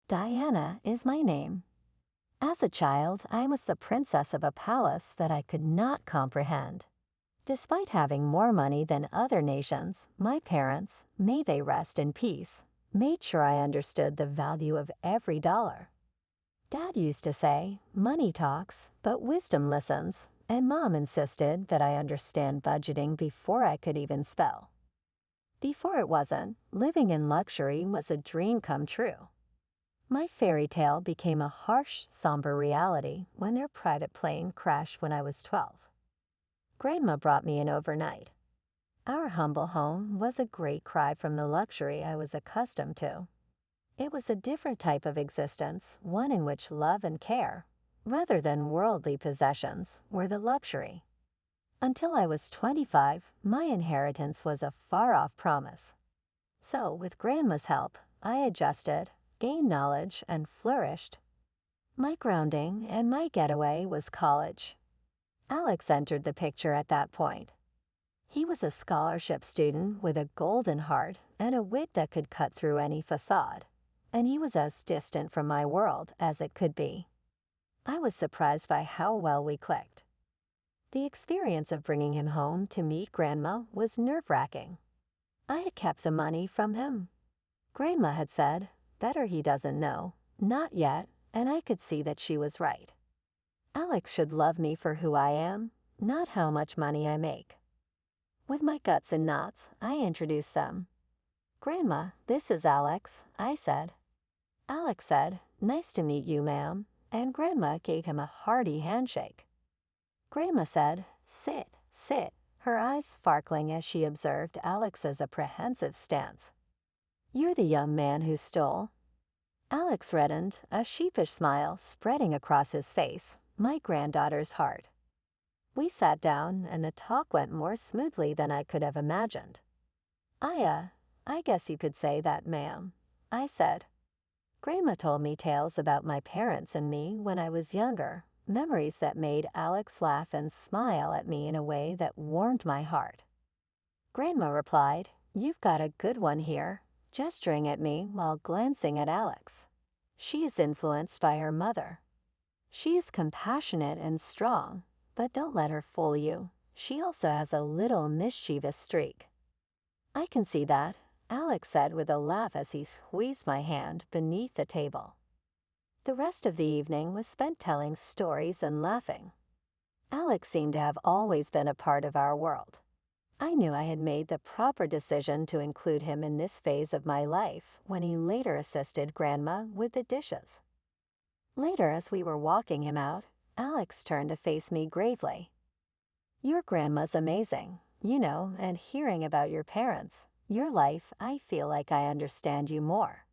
Diana is my name. As a child, I was the princess of a palace that I could not comprehend. Despite having more money than other nations, my parents, may they rest in peace, made sure I understood the value of every dollar. Dad used to say, money talks, but wisdom listens, and Mom insisted that I understand budgeting before I could even spell. Before it wasn't, living in luxury was a dream come true. My fairy tale became a harsh, somber reality when their private plane crashed when I was 12. Grandma brought me in overnight. Our humble home was a great cry from the luxury I was accustomed to. It was a different type of existence, one in which love and care, rather than worldly possessions, were the luxury. Until I was 25, my inheritance was a far-off promise. So, with Grandma's help, I adjusted, gained knowledge, and flourished. My grounding and my getaway was college. Alex entered the picture at that point. He was a scholarship student with a golden heart and a wit that could cut through any facade, and he was as distant from my world as it could be. I was surprised by how well we clicked. The experience of bringing him home to meet Grandma was nerve-wracking. I had kept the money from him. Grandma had said, "Better he doesn't know, not yet," and I could see that she was right. Alex should love me for who I am, not how much money I make. With my guts in knots, I introduced them. "Grandma, this is Alex," I said. Alex said, "Nice to meet you, ma'am," and Grandma gave him a hearty handshake. Grandma said, "Sit, sit," her eyes sparkling as she observed Alex's apprehensive stance. "You're the young man who stole." Alex reddened, a sheepish smile spreading across his face, my granddaughter's heart. We sat down, and the talk went more smoothly than I could have imagined. I guess you could say that, ma'am," I said. Grandma told me tales about my parents and me when I was younger, memories that made Alex laugh and smile at me in a way that warmed my heart. Grandma replied, "You've got a good one here," gesturing at me while glancing at Alex. "She is influenced by her mother. She is compassionate and strong, but don't let her fool you. She also has a little mischievous streak." "I can see that," Alex said with a laugh as he squeezed my hand beneath the table. The rest of the evening was spent telling stories and laughing. Alex seemed to have always been a part of our world. I knew I had made the proper decision to include him in this phase of my life when he later assisted Grandma with the dishes. Later, as we were walking him out, Alex turned to face me gravely. "Your grandma's amazing, and hearing about your parents, your life, I feel like I understand you more."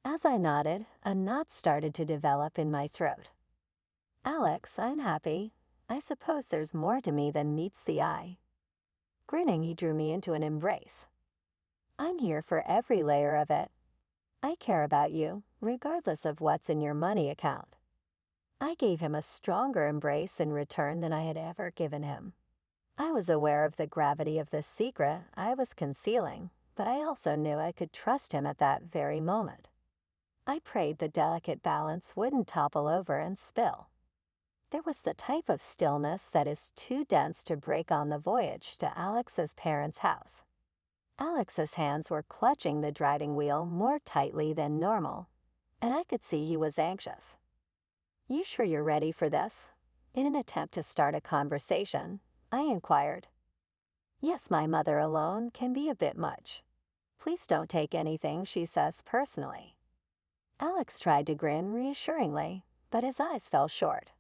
As I nodded, a knot started to develop in my throat. "Alex, I'm happy. I suppose there's more to me than meets the eye." Grinning, he drew me into an embrace. "I'm here for every layer of it. I care about you, regardless of what's in your money account." I gave him a stronger embrace in return than I had ever given him. I was aware of the gravity of the secret I was concealing, but I also knew I could trust him at that very moment. I prayed the delicate balance wouldn't topple over and spill. There was the type of stillness that is too dense to break on the voyage to Alex's parents' house. Alex's hands were clutching the driving wheel more tightly than normal, and I could see he was anxious. "You sure you're ready for this?" In an attempt to start a conversation, I inquired. "Yes, my mother alone can be a bit much. Please don't take anything she says personally." Alex tried to grin reassuringly, but his eyes fell short.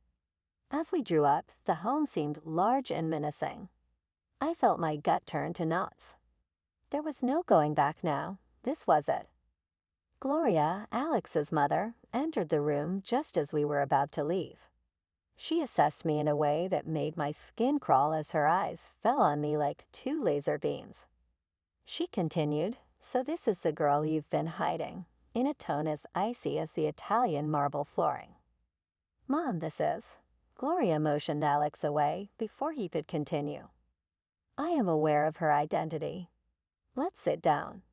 As we drew up, the home seemed large and menacing. I felt my gut turn to knots. There was no going back now. This was it. Gloria, Alex's mother, entered the room just as we were about to leave. She assessed me in a way that made my skin crawl as her eyes fell on me like two laser beams. She continued, "So this is the girl you've been hiding," in a tone as icy as the Italian marble flooring. "Mom, this is." Gloria motioned Alex away before he could continue. "I am aware of her identity. Let's sit down."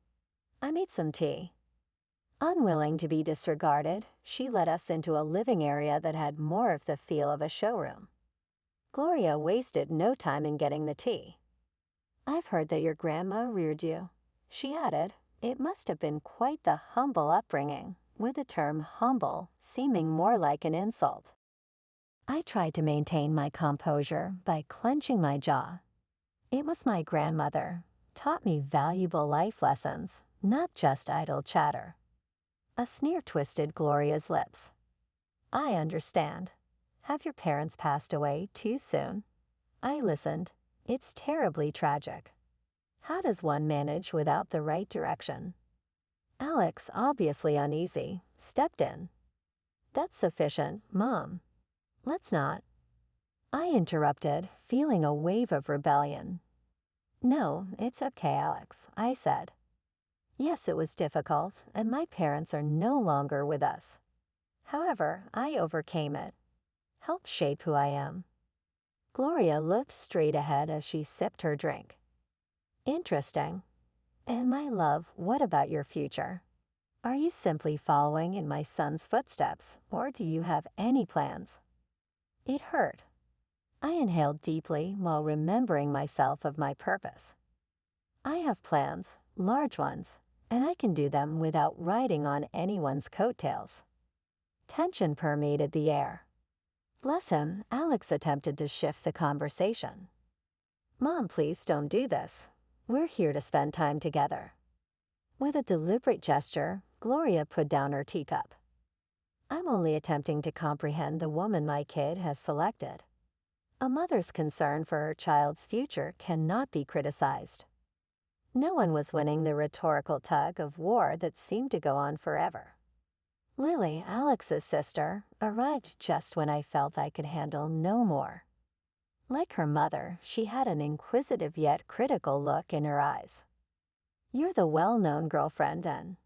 I made some tea. Unwilling to be disregarded, she led us into a living area that had more of the feel of a showroom. Gloria wasted no time in getting the tea. "I've heard that your grandma reared you," she added. It must have been quite the humble upbringing, with the term humble seeming more like an insult. I tried to maintain my composure by clenching my jaw. It was my grandmother, taught me valuable life lessons, not just idle chatter. A sneer twisted Gloria's lips. "I understand. Have your parents passed away too soon?" I listened. "It's terribly tragic. How does one manage without the right direction?" Alex, obviously uneasy, stepped in. "That's sufficient, Mom. Let's not." I interrupted, feeling a wave of rebellion. "No, it's okay, Alex," I said. "Yes, it was difficult, and my parents are no longer with us. However, I overcame it. Helped shape who I am." Gloria looked straight ahead as she sipped her drink. "Interesting. And my love, what about your future? Are you simply following in my son's footsteps, or do you have any plans?" It hurt. I inhaled deeply while remembering myself of my purpose. "I have plans, large ones, and I can do them without riding on anyone's coattails." Tension permeated the air. Bless him, Alex attempted to shift the conversation. "Mom, please don't do this. We're here to spend time together." With a deliberate gesture, Gloria put down her teacup. "I'm only attempting to comprehend the woman my kid has selected. A mother's concern for her child's future cannot be criticized." No one was winning the rhetorical tug of war that seemed to go on forever. Lily, Alex's sister, arrived just when I felt I could handle no more. Like her mother, she had an inquisitive yet critical look in her eyes. "You're the well-known girlfriend, and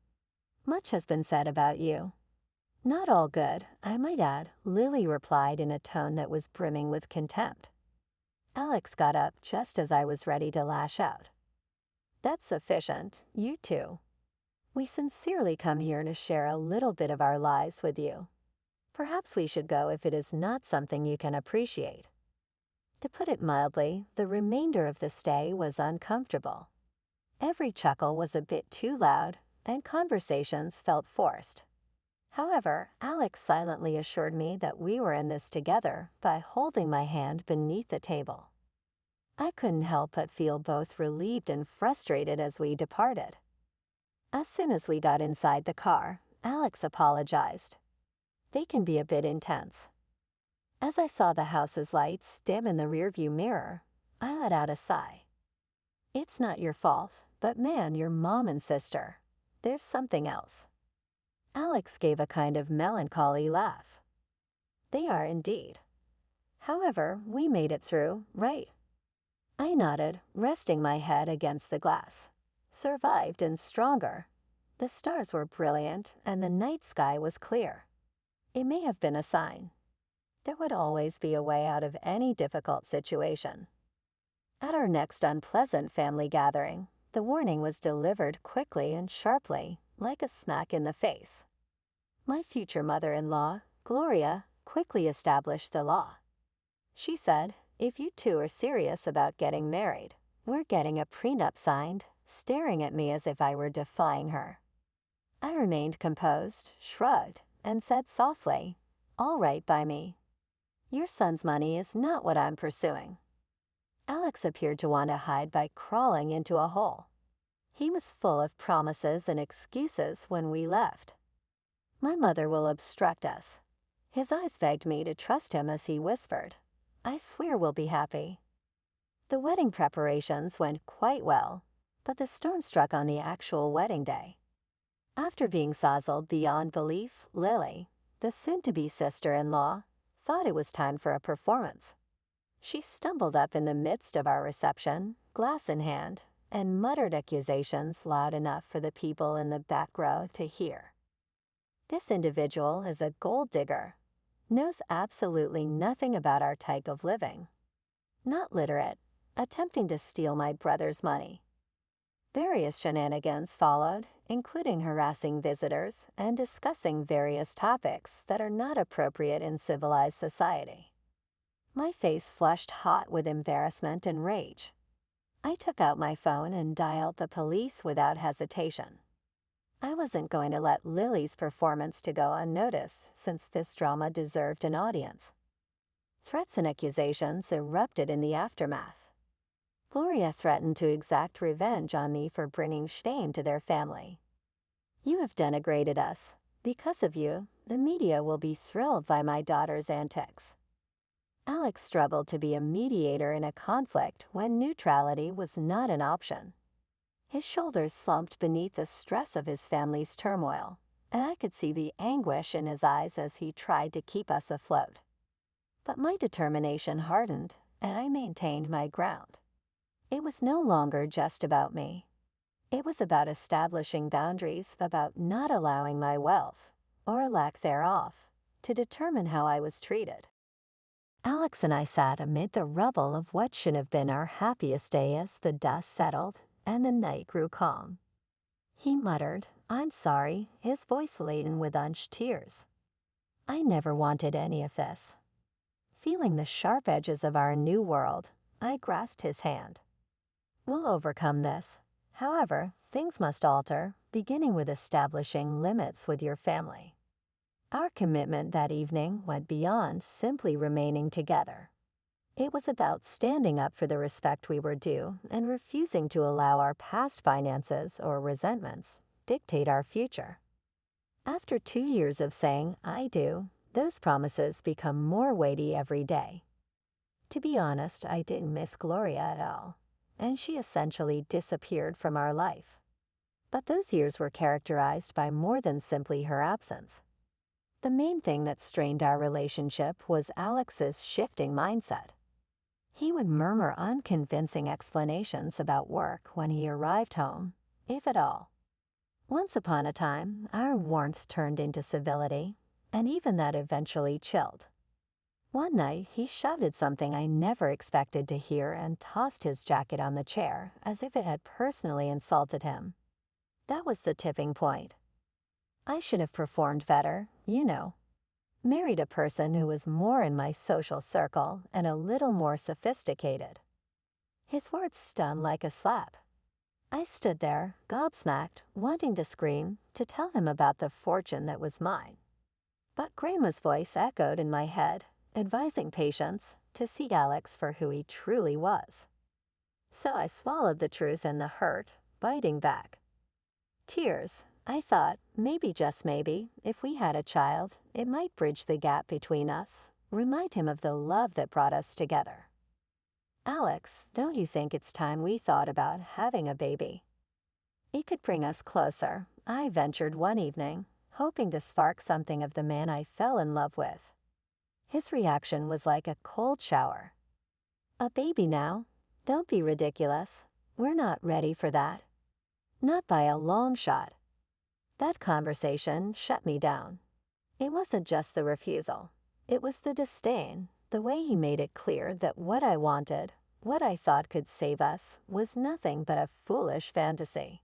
much has been said about you." "Not all good, I might add," Lily replied in a tone that was brimming with contempt. Alex got up just as I was ready to lash out. "That's sufficient, you two. We sincerely come here to share a little bit of our lives with you. Perhaps we should go if it is not something you can appreciate." To put it mildly, the remainder of the stay was uncomfortable. Every chuckle was a bit too loud, and conversations felt forced. However, Alex silently assured me that we were in this together by holding my hand beneath the table. I couldn't help but feel both relieved and frustrated as we departed. As soon as we got inside the car, Alex apologized. "They can be a bit intense." As I saw the house's lights dim in the rearview mirror, I let out a sigh. "It's not your fault, but man, your mom and sister. There's something else." Alex gave a kind of melancholy laugh. "They are indeed. However, we made it through, right?" I nodded, resting my head against the glass. "Survived and stronger." The stars were brilliant and the night sky was clear. It may have been a sign. There would always be a way out of any difficult situation. At our next unpleasant family gathering, the warning was delivered quickly and sharply, like a smack in the face. My future mother-in-law, Gloria, quickly established the law. She said, "If you two are serious about getting married, we're getting a prenup signed," staring at me as if I were defying her. I remained composed, shrugged, and said softly, "All right by me. Your son's money is not what I'm pursuing." Alex appeared to want to hide by crawling into a hole. He was full of promises and excuses when we left. "My mother will obstruct us." His eyes begged me to trust him as he whispered, "I swear we'll be happy." The wedding preparations went quite well, but the storm struck on the actual wedding day. After being sozzled beyond belief, Lily, the soon-to-be sister-in-law, thought it was time for a performance. She stumbled up in the midst of our reception, glass in hand, and muttered accusations loud enough for the people in the back row to hear. This individual is a gold digger, knows absolutely nothing about our type of living. Not literate, attempting to steal my brother's money. Various shenanigans followed, including harassing visitors and discussing various topics that are not appropriate in civilized society. My face flushed hot with embarrassment and rage. I took out my phone and dialed the police without hesitation. I wasn't going to let Lily's performance to go unnoticed, since this drama deserved an audience. Threats and accusations erupted in the aftermath. Gloria threatened to exact revenge on me for bringing shame to their family. "You have denigrated us. Because of you, the media will be thrilled by my daughter's antics." Alex struggled to be a mediator in a conflict when neutrality was not an option. His shoulders slumped beneath the stress of his family's turmoil, and I could see the anguish in his eyes as he tried to keep us afloat. But my determination hardened, and I maintained my ground. It was no longer just about me. It was about establishing boundaries, about not allowing my wealth, or lack thereof, to determine how I was treated. Alex and I sat amid the rubble of what should have been our happiest day as the dust settled and the night grew calm. He muttered, "I'm sorry," his voice laden with unshed tears. I never wanted any of this. Feeling the sharp edges of our new world, I grasped his hand. "We'll overcome this. However, things must alter, beginning with establishing limits with your family." Our commitment that evening went beyond simply remaining together. It was about standing up for the respect we were due and refusing to allow our past finances or resentments dictate our future. After 2 years of saying "I do," those promises become more weighty every day. To be honest, I didn't miss Gloria at all, and she essentially disappeared from our life. But those years were characterized by more than simply her absence. The main thing that strained our relationship was Alex's shifting mindset. He would murmur unconvincing explanations about work when he arrived home, if at all. Once upon a time, our warmth turned into civility, and even that eventually chilled. One night, he shouted something I never expected to hear and tossed his jacket on the chair as if it had personally insulted him. That was the tipping point. I should have performed better, you know. Married a person who was more in my social circle and a little more sophisticated. His words stung like a slap. I stood there, gobsmacked, wanting to scream, to tell him about the fortune that was mine. But Grandma's voice echoed in my head, advising patience, to see Alex for who he truly was. So I swallowed the truth and the hurt, biting back. Tears. I thought, maybe, just maybe, if we had a child, it might bridge the gap between us, remind him of the love that brought us together. "Alex, don't you think it's time we thought about having a baby?" It could bring us closer, I ventured one evening, hoping to spark something of the man I fell in love with. His reaction was like a cold shower. "A baby now? Don't be ridiculous. We're not ready for that. Not by a long shot." That conversation shut me down. It wasn't just the refusal. It was the disdain, the way he made it clear that what I wanted, what I thought could save us, was nothing but a foolish fantasy.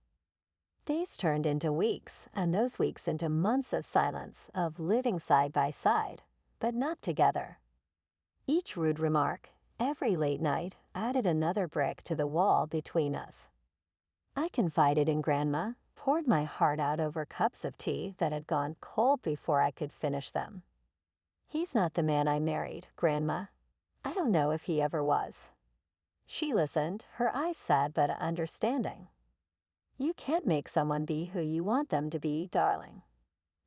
Days turned into weeks, and those weeks into months of silence, of living side by side, but not together. Each rude remark, every late night, added another brick to the wall between us. I confided in Grandma, poured my heart out over cups of tea that had gone cold before I could finish them. "He's not the man I married, Grandma. I don't know if he ever was." She listened, her eyes sad but understanding. "You can't make someone be who you want them to be, darling.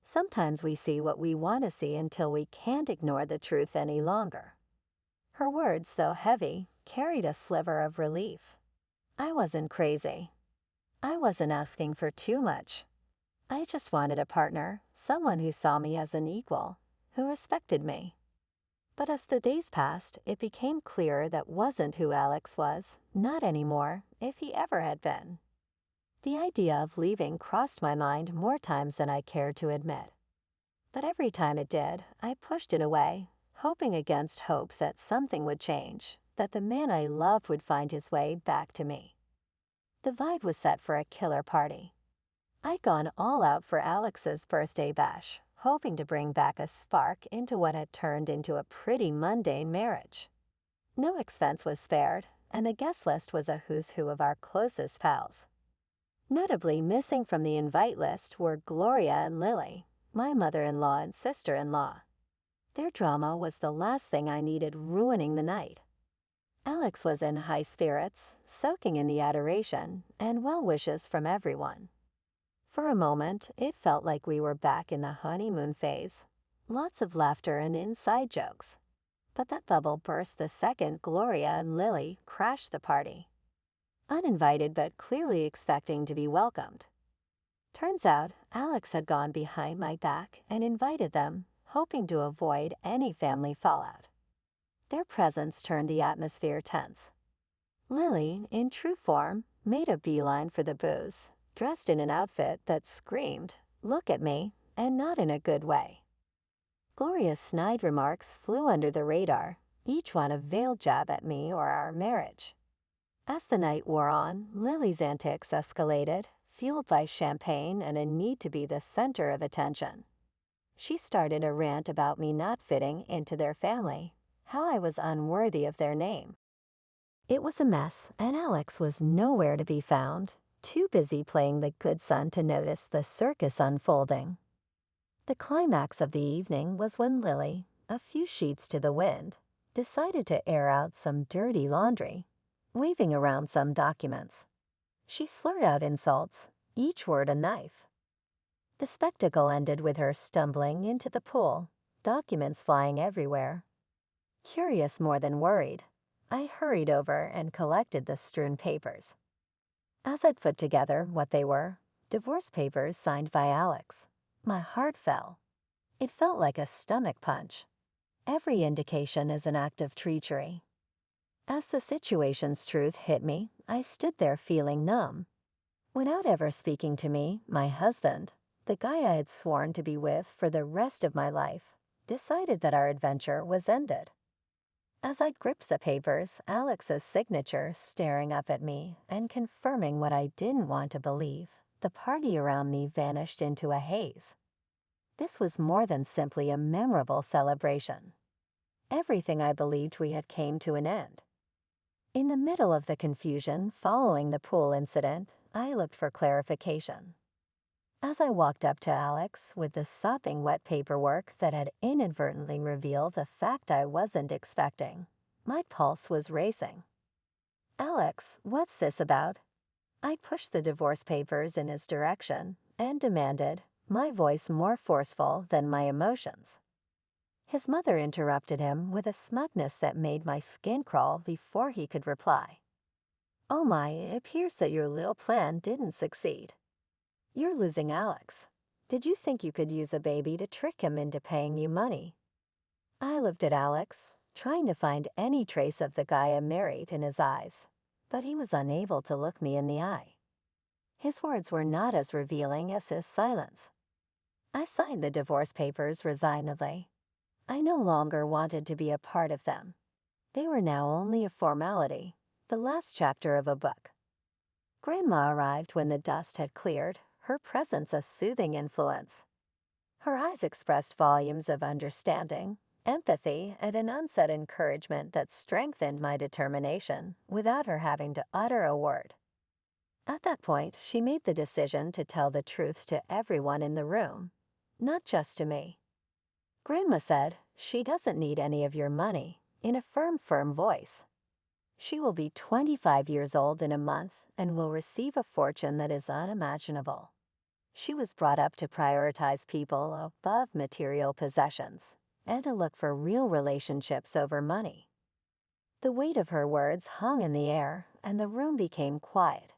Sometimes we see what we want to see until we can't ignore the truth any longer." Her words, though heavy, carried a sliver of relief. I wasn't crazy. I wasn't asking for too much. I just wanted a partner, someone who saw me as an equal, who respected me. But as the days passed, it became clearer that wasn't who Alex was, not anymore, if he ever had been. The idea of leaving crossed my mind more times than I cared to admit. But every time it did, I pushed it away, hoping against hope that something would change, that the man I loved would find his way back to me. The vibe was set for a killer party. I'd gone all out for Alex's birthday bash, hoping to bring back a spark into what had turned into a pretty mundane marriage. No expense was spared, and the guest list was a who's who of our closest pals. Notably missing from the invite list were Gloria and Lily, my mother-in-law and sister-in-law. Their drama was the last thing I needed ruining the night. Alex was in high spirits, soaking in the adoration and well wishes from everyone. For a moment, it felt like we were back in the honeymoon phase. Lots of laughter and inside jokes. But that bubble burst the second Gloria and Lily crashed the party. Uninvited but clearly expecting to be welcomed. Turns out, Alex had gone behind my back and invited them, hoping to avoid any family fallout. Their presence turned the atmosphere tense. Lily, in true form, made a beeline for the booze, dressed in an outfit that screamed, "Look at me," and not in a good way. Gloria's snide remarks flew under the radar, each one a veiled jab at me or our marriage. As the night wore on, Lily's antics escalated, fueled by champagne and a need to be the center of attention. She started a rant about me not fitting into their family, how I was unworthy of their name. It was a mess, and Alex was nowhere to be found, too busy playing the good son to notice the circus unfolding. The climax of the evening was when Lily, a few sheets to the wind, decided to air out some dirty laundry, waving around some documents. She slurred out insults, each word a knife. The spectacle ended with her stumbling into the pool, documents flying everywhere. Curious more than worried, I hurried over and collected the strewn papers. As I'd put together what they were, divorce papers signed by Alex, my heart fell. It felt like a stomach punch. Every indication is an act of treachery. As the situation's truth hit me, I stood there feeling numb. Without ever speaking to me, my husband, the guy I had sworn to be with for the rest of my life, decided that our adventure was ended. As I gripped the papers, Alex's signature staring up at me and confirming what I didn't want to believe, the party around me vanished into a haze. This was more than simply a memorable celebration. Everything I believed we had came to an end. In the middle of the confusion following the pool incident, I looked for clarification. As I walked up to Alex with the sopping wet paperwork that had inadvertently revealed a fact I wasn't expecting, my pulse was racing. "Alex, what's this about?" I pushed the divorce papers in his direction and demanded, my voice more forceful than my emotions. His mother interrupted him with a smugness that made my skin crawl before he could reply. "Oh my, it appears that your little plan didn't succeed. You're losing Alex. Did you think you could use a baby to trick him into paying you money?" I looked at Alex, trying to find any trace of the guy I married in his eyes, but he was unable to look me in the eye. His words were not as revealing as his silence. I signed the divorce papers resignedly. I no longer wanted to be a part of them. They were now only a formality, the last chapter of a book. Grandma arrived when the dust had cleared, her presence a soothing influence. Her eyes expressed volumes of understanding, empathy, and an unsaid encouragement that strengthened my determination without her having to utter a word. At that point, she made the decision to tell the truth to everyone in the room, not just to me. Grandma said, "She doesn't need any of your money," in a firm voice. "She will be 25 years old in a month and will receive a fortune that is unimaginable." She was brought up to prioritize people above material possessions and to look for real relationships over money. The weight of her words hung in the air, and the room became quiet.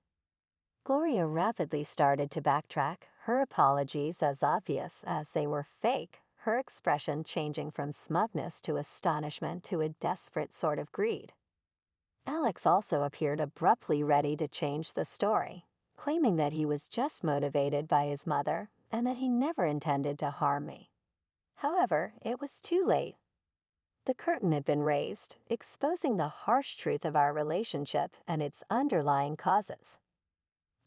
Gloria rapidly started to backtrack, her apologies as obvious as they were fake, her expression changing from smugness to astonishment to a desperate sort of greed. Alex also appeared abruptly ready to change the story, claiming that he was just motivated by his mother and that he never intended to harm me. However, it was too late. The curtain had been raised, exposing the harsh truth of our relationship and its underlying causes.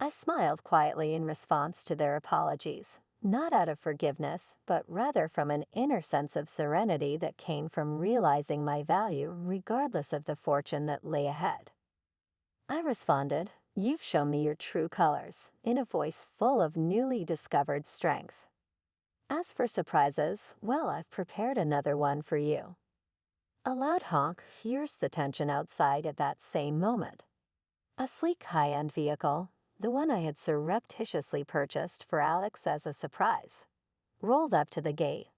I smiled quietly in response to their apologies, not out of forgiveness, but rather from an inner sense of serenity that came from realizing my value regardless of the fortune that lay ahead. I responded, "You've shown me your true colors," in a voice full of newly discovered strength. As for surprises, well, I've prepared another one for you. A loud honk pierced the tension outside at that same moment. A sleek high-end vehicle, the one I had surreptitiously purchased for Alex as a surprise, rolled up to the gate.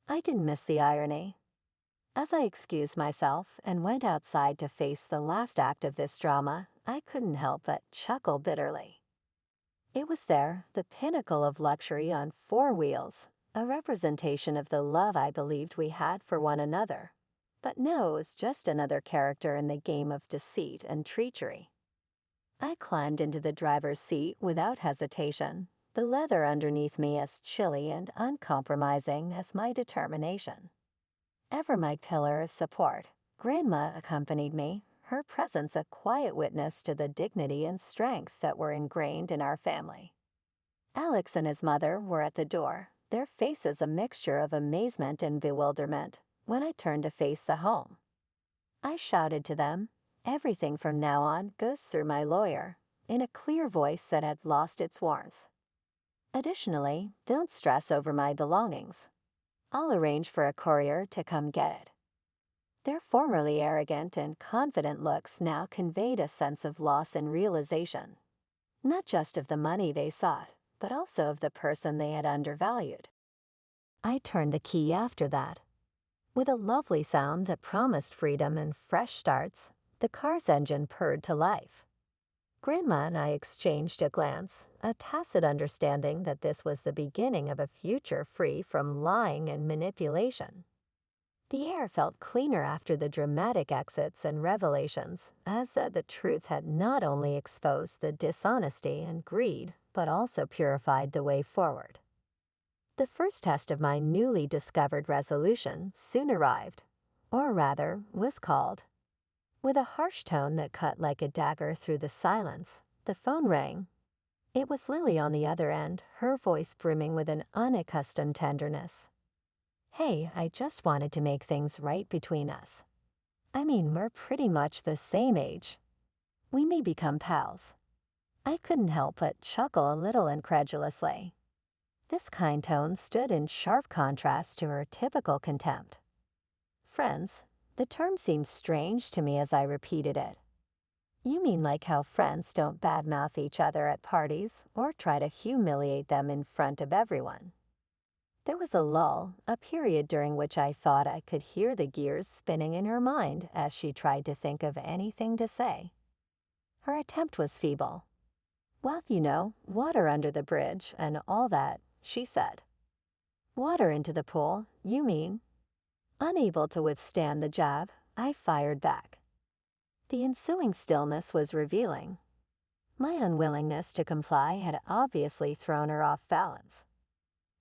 I didn't miss the irony. As I excused myself and went outside to face the last act of this drama, I couldn't help but chuckle bitterly. It was there, the pinnacle of luxury on four wheels, a representation of the love I believed we had for one another. But no, it was just another character in the game of deceit and treachery. I climbed into the driver's seat without hesitation, the leather underneath me as chilly and uncompromising as my determination. Ever my pillar of support, Grandma accompanied me, her presence a quiet witness to the dignity and strength that were ingrained in our family. Alex and his mother were at the door, their faces a mixture of amazement and bewilderment, when I turned to face the home. I shouted to them, "Everything from now on goes through my lawyer," in a clear voice that had lost its warmth. Additionally, don't stress over my belongings. I'll arrange for a courier to come get it. Their formerly arrogant and confident looks now conveyed a sense of loss and realization, not just of the money they sought, but also of the person they had undervalued. I turned the key after that. With a lovely sound that promised freedom and fresh starts, the car's engine purred to life. Grandma and I exchanged a glance, a tacit understanding that this was the beginning of a future free from lying and manipulation. The air felt cleaner after the dramatic exits and revelations, as though the truth had not only exposed the dishonesty and greed, but also purified the way forward. The first test of my newly discovered resolution soon arrived, or rather, was called. With a harsh tone that cut like a dagger through the silence, the phone rang. It was Lily on the other end, her voice brimming with an unaccustomed tenderness. "Hey, I just wanted to make things right between us. I mean, we're pretty much the same age. We may become pals." I couldn't help but chuckle a little incredulously. This kind tone stood in sharp contrast to her typical contempt. Friends, the term seemed strange to me as I repeated it. "You mean like how friends don't badmouth each other at parties or try to humiliate them in front of everyone?" There was a lull, a period during which I thought I could hear the gears spinning in her mind as she tried to think of anything to say. Her attempt was feeble. "Well, you know, water under the bridge and all that," she said. "Water into the pool, you mean?" Unable to withstand the jab, I fired back. The ensuing stillness was revealing. My unwillingness to comply had obviously thrown her off balance.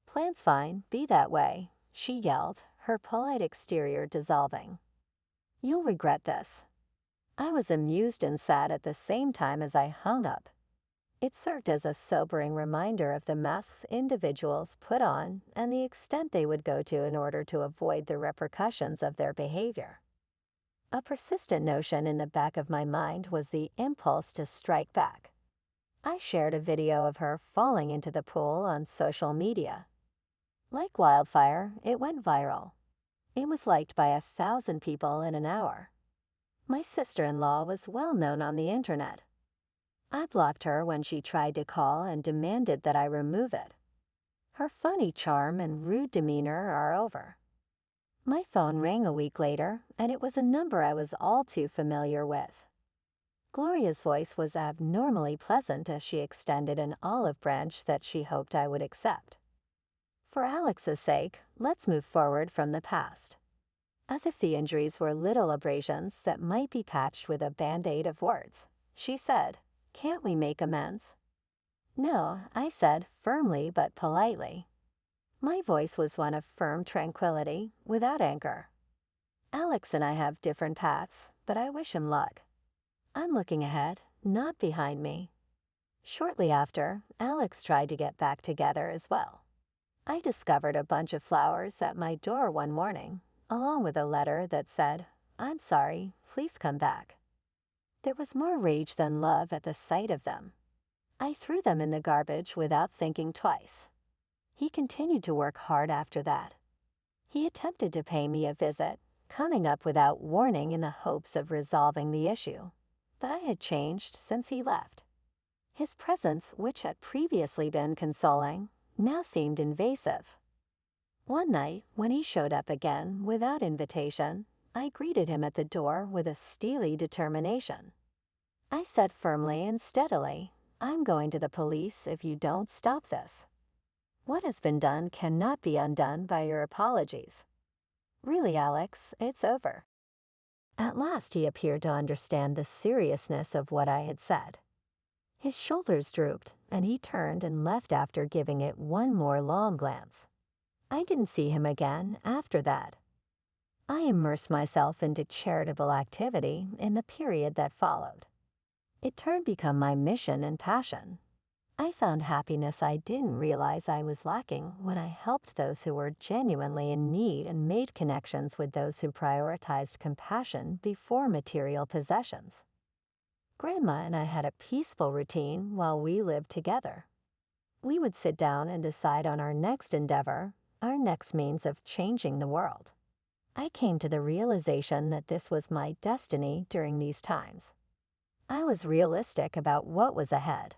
"Plan's fine, be that way," she yelled, her polite exterior dissolving. "You'll regret this." I was amused and sad at the same time as I hung up. It served as a sobering reminder of the masks individuals put on and the extent they would go to in order to avoid the repercussions of their behavior. A persistent notion in the back of my mind was the impulse to strike back. I shared a video of her falling into the pool on social media. Like wildfire, it went viral. It was liked by 1,000 people in an hour. My sister-in-law was well known on the internet. I blocked her when she tried to call and demanded that I remove it. Her funny charm and rude demeanor are over. My phone rang a week later, and it was a number I was all too familiar with. Gloria's voice was abnormally pleasant as she extended an olive branch that she hoped I would accept. "For Alex's sake, let's move forward from the past." As if the injuries were little abrasions that might be patched with a band-aid of words, she said, "Can't we make amends?" "No," I said, firmly but politely. My voice was one of firm tranquility, without anger. "Alex and I have different paths, but I wish him luck. I'm looking ahead, not behind me." Shortly after, Alex tried to get back together as well. I discovered a bunch of flowers at my door one morning, along with a letter that said, "I'm sorry, please come back." There was more rage than love at the sight of them. I threw them in the garbage without thinking twice. He continued to work hard after that. He attempted to pay me a visit, coming up without warning in the hopes of resolving the issue. But I had changed since he left. His presence, which had previously been consoling, now seemed invasive. One night, when he showed up again without invitation, I greeted him at the door with a steely determination. I said firmly and steadily, "I'm going to the police if you don't stop this. What has been done cannot be undone by your apologies. Really, Alex, it's over." At last he appeared to understand the seriousness of what I had said. His shoulders drooped, and he turned and left after giving it one more long glance. I didn't see him again after that. I immersed myself into charitable activity in the period that followed. It turned become my mission and passion. I found happiness I didn't realize I was lacking when I helped those who were genuinely in need and made connections with those who prioritized compassion before material possessions. Grandma and I had a peaceful routine while we lived together. We would sit down and decide on our next endeavor, our next means of changing the world. I came to the realization that this was my destiny during these times. I was realistic about what was ahead.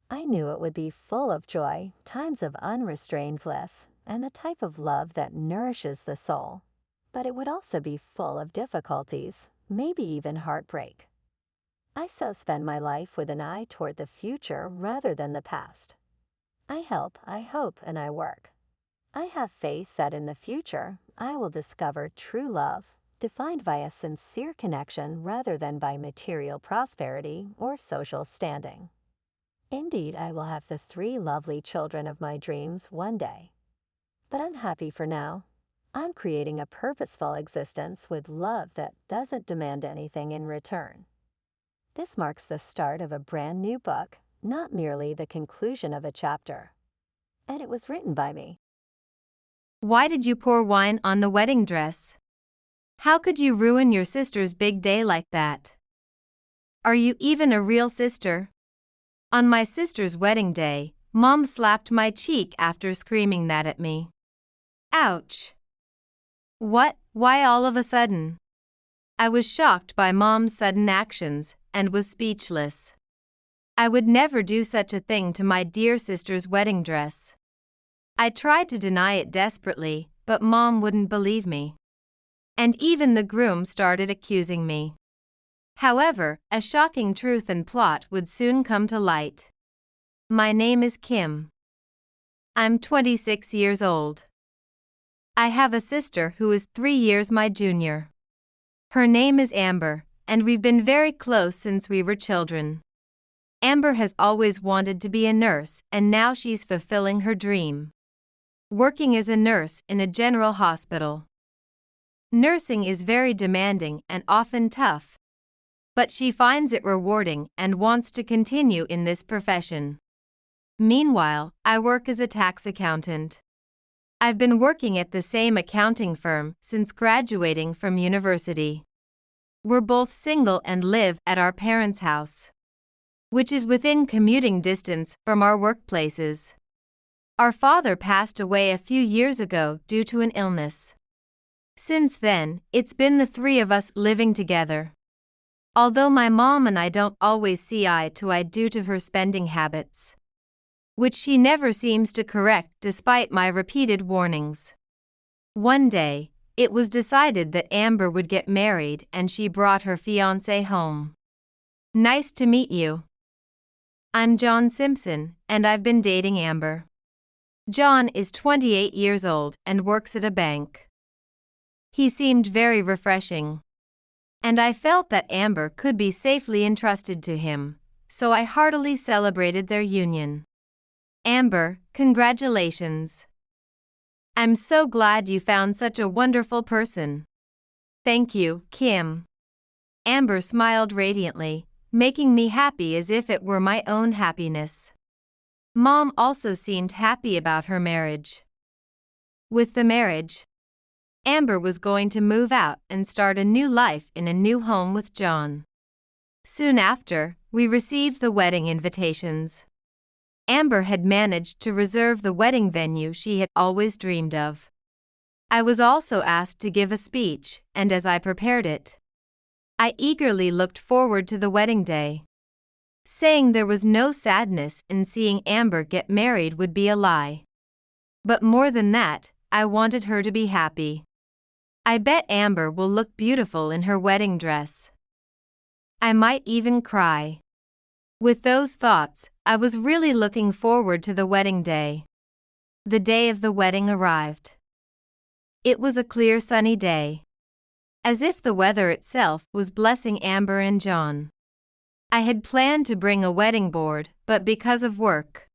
I knew it would be full of joy, times of unrestrained bliss, and the type of love that nourishes the soul. But it would also be full of difficulties, maybe even heartbreak. I so spend my life with an eye toward the future rather than the past. I help, I hope, and I work. I have faith that in the future, I will discover true love, defined by a sincere connection rather than by material prosperity or social standing. Indeed, I will have the 3 lovely children of my dreams one day. But I'm happy for now. I'm creating a purposeful existence with love that doesn't demand anything in return. This marks the start of a brand new book, not merely the conclusion of a chapter. And it was written by me. Why did you pour wine on the wedding dress? How could you ruin your sister's big day like that? Are you even a real sister? On my sister's wedding day, Mom slapped my cheek after screaming that at me. Ouch. What? Why all of a sudden? I was shocked by Mom's sudden actions and was speechless. I would never do such a thing to my dear sister's wedding dress. I tried to deny it desperately, but Mom wouldn't believe me. And even the groom started accusing me. However, a shocking truth and plot would soon come to light. My name is Kim. I'm 26 years old. I have a sister who is 3 years my junior. Her name is Amber, and we've been very close since we were children. Amber has always wanted to be a nurse, and now she's fulfilling her dream. Working as a nurse in a general hospital. Nursing is very demanding and often tough. But she finds it rewarding and wants to continue in this profession. Meanwhile, I work as a tax accountant. I've been working at the same accounting firm since graduating from university. We're both single and live at our parents' house, which is within commuting distance from our workplaces. Our father passed away a few years ago due to an illness. Since then, it's been the 3 of us living together. Although my mom and I don't always see eye to eye due to her spending habits, which she never seems to correct despite my repeated warnings. One day, it was decided that Amber would get married and she brought her fiancé home. Nice to meet you. I'm John Simpson, and I've been dating Amber. John is 28 years old and works at a bank. He seemed very refreshing. And I felt that Amber could be safely entrusted to him, so I heartily celebrated their union. Amber, congratulations. I'm so glad you found such a wonderful person. Thank you, Kim. Amber smiled radiantly, making me happy as if it were my own happiness. Mom also seemed happy about her marriage. With the marriage, Amber was going to move out and start a new life in a new home with John. Soon after, we received the wedding invitations. Amber had managed to reserve the wedding venue she had always dreamed of. I was also asked to give a speech, and as I prepared it, I eagerly looked forward to the wedding day. Saying there was no sadness in seeing Amber get married would be a lie. But more than that, I wanted her to be happy. I bet Amber will look beautiful in her wedding dress. I might even cry. With those thoughts, I was really looking forward to the wedding day. The day of the wedding arrived. It was a clear sunny day. As if the weather itself was blessing Amber and John. I had planned to bring a wedding board, but because of work,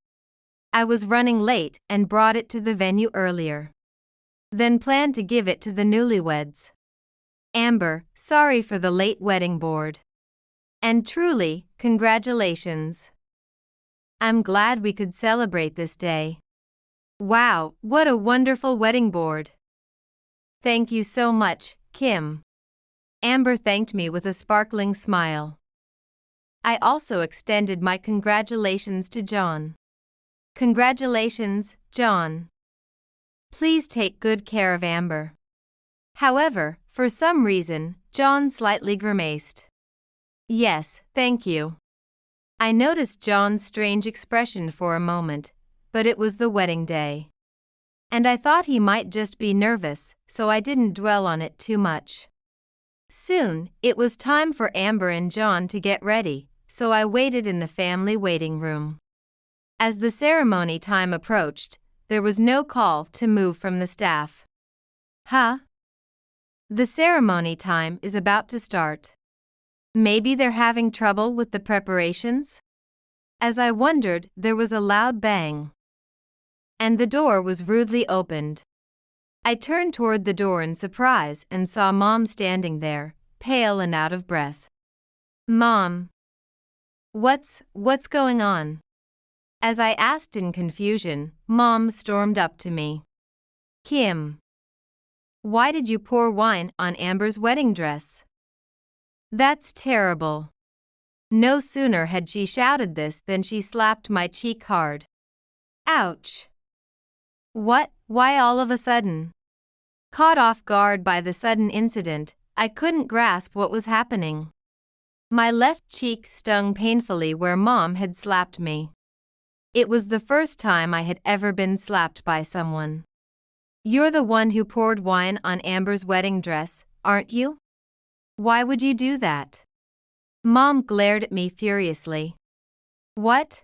I was running late and brought it to the venue earlier. Then planned to give it to the newlyweds. Amber, sorry for the late wedding board. And truly, congratulations. I'm glad we could celebrate this day. Wow, what a wonderful wedding board. Thank you so much, Kim. Amber thanked me with a sparkling smile. I also extended my congratulations to John. Congratulations, John. Please take good care of Amber. However, for some reason, John slightly grimaced. Yes, thank you. I noticed John's strange expression for a moment, but it was the wedding day. And I thought he might just be nervous, so I didn't dwell on it too much. Soon, it was time for Amber and John to get ready, so I waited in the family waiting room. As the ceremony time approached, there was no call to move from the staff. Huh? The ceremony time is about to start. Maybe they're having trouble with the preparations? As I wondered, there was a loud bang. And the door was rudely opened. I turned toward the door in surprise and saw Mom standing there, pale and out of breath. Mom. What's going on? As I asked in confusion, Mom stormed up to me. Kim. Why did you pour wine on Amber's wedding dress? That's terrible. No sooner had she shouted this than she slapped my cheek hard. Ouch. What? Why all of a sudden? Caught off guard by the sudden incident, I couldn't grasp what was happening. My left cheek stung painfully where Mom had slapped me. It was the first time I had ever been slapped by someone. You're the one who poured wine on Amber's wedding dress, aren't you? Why would you do that? Mom glared at me furiously. What?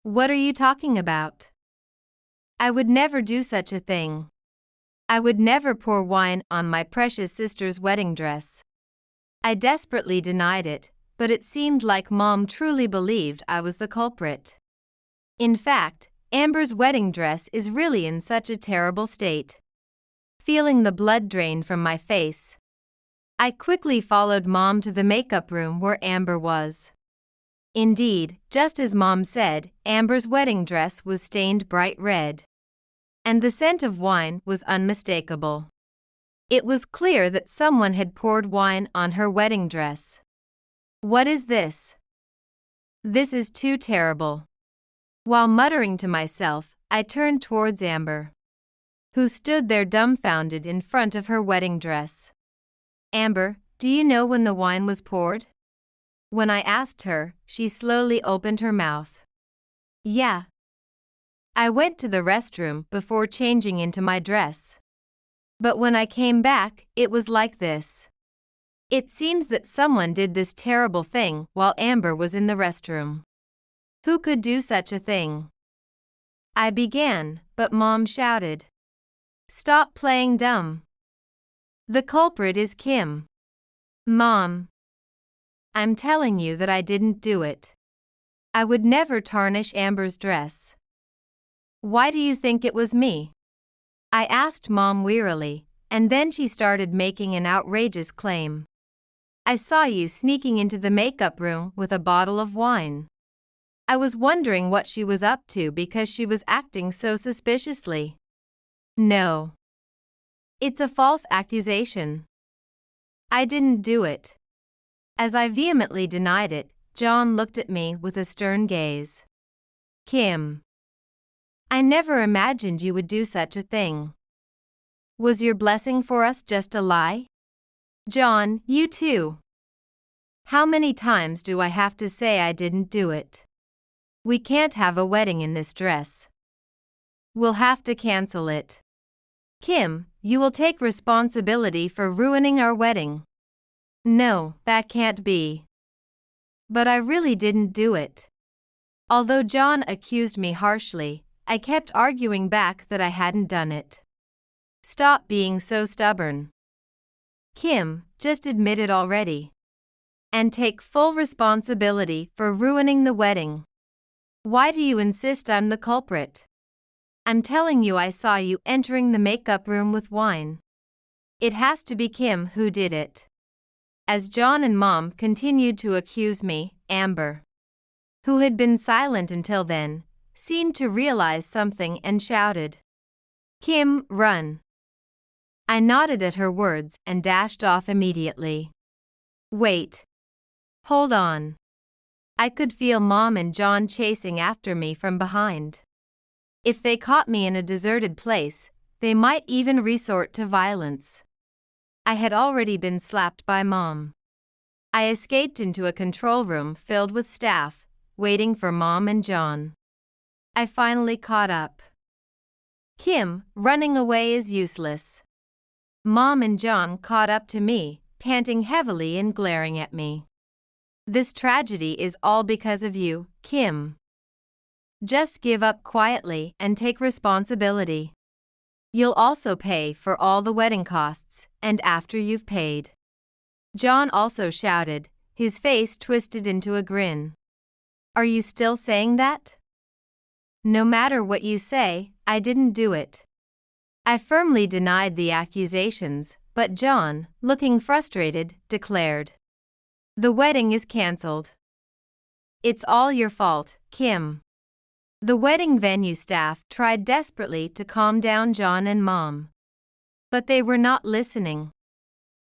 What are you talking about? I would never do such a thing. I would never pour wine on my precious sister's wedding dress. I desperately denied it, but it seemed like Mom truly believed I was the culprit. In fact, Amber's wedding dress is really in such a terrible state. Feeling the blood drain from my face, I quickly followed Mom to the makeup room where Amber was. Indeed, just as Mom said, Amber's wedding dress was stained bright red. And the scent of wine was unmistakable. It was clear that someone had poured wine on her wedding dress. What is this? This is too terrible. While muttering to myself, I turned towards Amber, who stood there dumbfounded in front of her wedding dress. Amber, do you know when the wine was poured? When I asked her, she slowly opened her mouth. Yeah. I went to the restroom before changing into my dress. But when I came back, it was like this. It seems that someone did this terrible thing while Amber was in the restroom. Who could do such a thing? I began, but Mom shouted. Stop playing dumb. The culprit is Kim. Mom. I'm telling you that I didn't do it. I would never tarnish Amber's dress. Why do you think it was me? I asked Mom wearily, and then she started making an outrageous claim. I saw you sneaking into the makeup room with a bottle of wine. I was wondering what she was up to because she was acting so suspiciously. No. It's a false accusation. I didn't do it. As I vehemently denied it, John looked at me with a stern gaze. Kim. I never imagined you would do such a thing. Was your blessing for us just a lie? John, you too. How many times do I have to say I didn't do it? We can't have a wedding in this dress. We'll have to cancel it. Kim, you will take responsibility for ruining our wedding. No, that can't be. But I really didn't do it. Although John accused me harshly, I kept arguing back that I hadn't done it. Stop being so stubborn. Kim, just admit it already. And take full responsibility for ruining the wedding. Why do you insist I'm the culprit? I'm telling you I saw you entering the makeup room with wine. It has to be Kim who did it. As John and Mom continued to accuse me, Amber, who had been silent until then, seemed to realize something and shouted, Kim, run. I nodded at her words and dashed off immediately. Wait. Hold on. I could feel Mom and John chasing after me from behind. If they caught me in a deserted place, they might even resort to violence. I had already been slapped by Mom. I escaped into a control room filled with staff, waiting for Mom and John. I finally caught up. Kim, running away is useless. Mom and John caught up to me, panting heavily and glaring at me. This tragedy is all because of you, Kim. Just give up quietly and take responsibility. You'll also pay for all the wedding costs, and after you've paid. John also shouted, his face twisted into a grin. Are you still saying that? No matter what you say, I didn't do it. I firmly denied the accusations, but John, looking frustrated, declared, the wedding is cancelled. It's all your fault, Kim. The wedding venue staff tried desperately to calm down John and Mom. But they were not listening.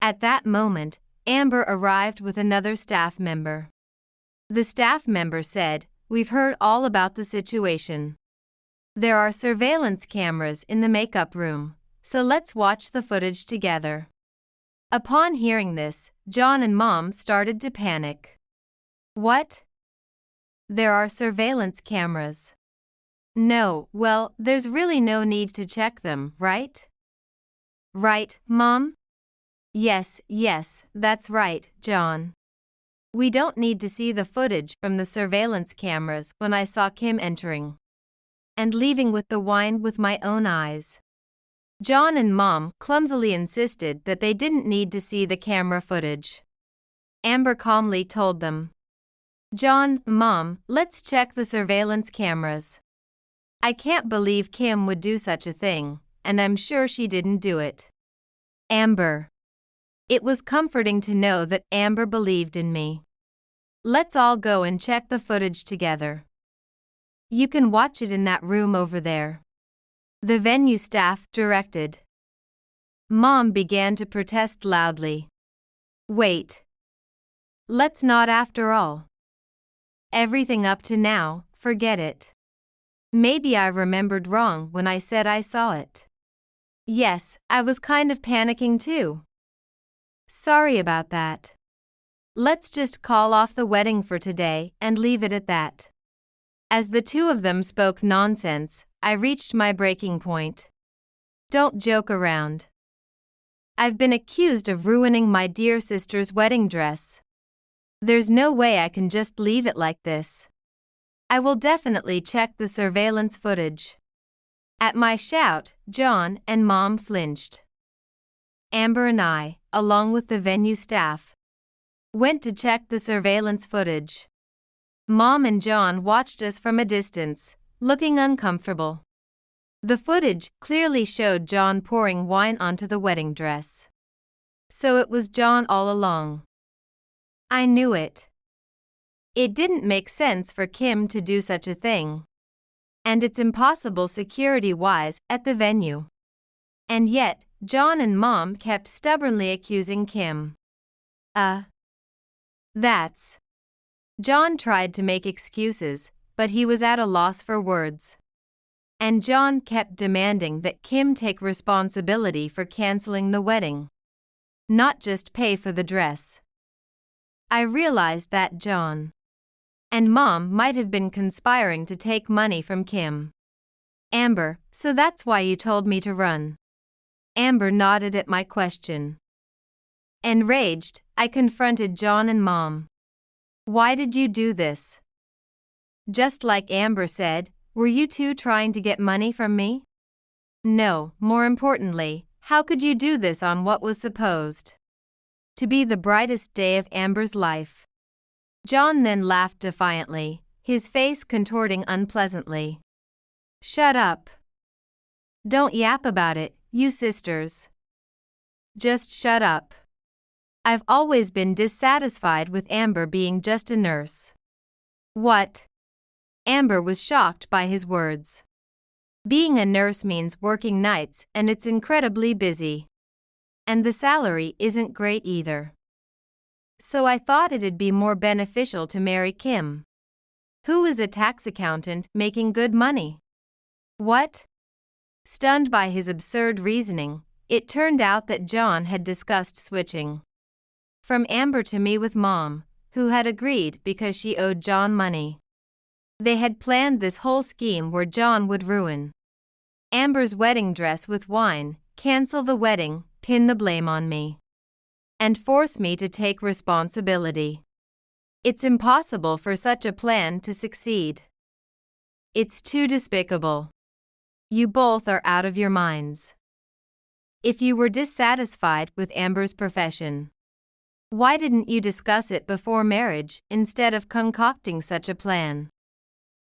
At that moment, Amber arrived with another staff member. The staff member said, We've heard all about the situation. There are surveillance cameras in the makeup room, so let's watch the footage together. Upon hearing this, John and Mom started to panic. What? There are surveillance cameras. No, well, there's really no need to check them, right? Right, Mom? Yes, that's right, John. We don't need to see the footage from the surveillance cameras when I saw Kim entering and leaving with the wine with my own eyes. John and Mom clumsily insisted that they didn't need to see the camera footage. Amber calmly told them, John, Mom, let's check the surveillance cameras. I can't believe Kim would do such a thing, and I'm sure she didn't do it. Amber. It was comforting to know that Amber believed in me. Let's all go and check the footage together. You can watch it in that room over there. The venue staff directed. Mom began to protest loudly. Wait. Let's not after all. Everything up to now, forget it. Maybe I remembered wrong when I said I saw it. Yes, I was kind of panicking too. Sorry about that. Let's just call off the wedding for today and leave it at that. As the two of them spoke nonsense, I reached my breaking point. Don't joke around. I've been accused of ruining my dear sister's wedding dress. There's no way I can just leave it like this. I will definitely check the surveillance footage. At my shout, John and Mom flinched. Amber and I, along with the venue staff, went to check the surveillance footage. Mom and John watched us from a distance, looking uncomfortable. The footage clearly showed John pouring wine onto the wedding dress. So it was John all along. I knew it. It didn't make sense for Kim to do such a thing. And it's impossible security-wise at the venue. And yet, John and Mom kept stubbornly accusing Kim. That's. John tried to make excuses, but he was at a loss for words. And John kept demanding that Kim take responsibility for canceling the wedding. Not just pay for the dress. I realized that John and Mom might have been conspiring to take money from Kim. Amber, so that's why you told me to run. Amber nodded at my question. Enraged, I confronted John and Mom. Why did you do this? Just like Amber said, were you two trying to get money from me? No, more importantly, how could you do this on what was supposed to be the brightest day of Amber's life? John then laughed defiantly, his face contorting unpleasantly. Shut up. Don't yap about it, you sisters. Just shut up. I've always been dissatisfied with Amber being just a nurse. What? Amber was shocked by his words. Being a nurse means working nights and it's incredibly busy. And the salary isn't great either. So I thought it'd be more beneficial to marry Kim, who is a tax accountant making good money. What? Stunned by his absurd reasoning, it turned out that John had discussed switching from Amber to me with Mom, who had agreed because she owed John money. They had planned this whole scheme where John would ruin Amber's wedding dress with wine, cancel the wedding, pin the blame on me, and force me to take responsibility. It's impossible for such a plan to succeed. It's too despicable. You both are out of your minds. If you were dissatisfied with Amber's profession, why didn't you discuss it before marriage instead of concocting such a plan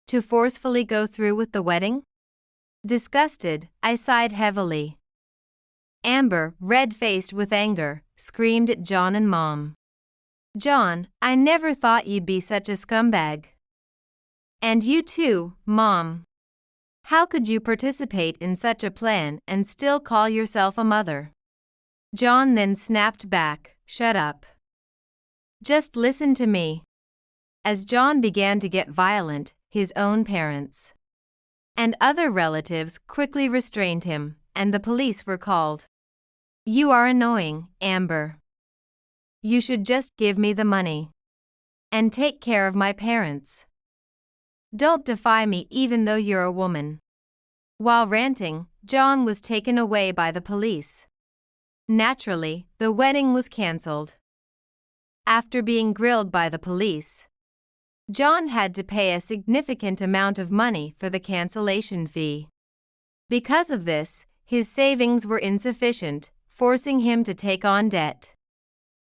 to forcefully go through with the wedding? Disgusted, I sighed heavily. Amber, red-faced with anger, screamed at John and Mom. John, I never thought you'd be such a scumbag. And you too, Mom. How could you participate in such a plan and still call yourself a mother? John then snapped back, shut up. Just listen to me. As John began to get violent, his own parents and other relatives quickly restrained him, and the police were called. You are annoying, Amber. You should just give me the money and take care of my parents. Don't defy me even though you're a woman. While ranting, John was taken away by the police. Naturally, the wedding was cancelled. After being grilled by the police, John had to pay a significant amount of money for the cancellation fee. Because of this, his savings were insufficient, forcing him to take on debt.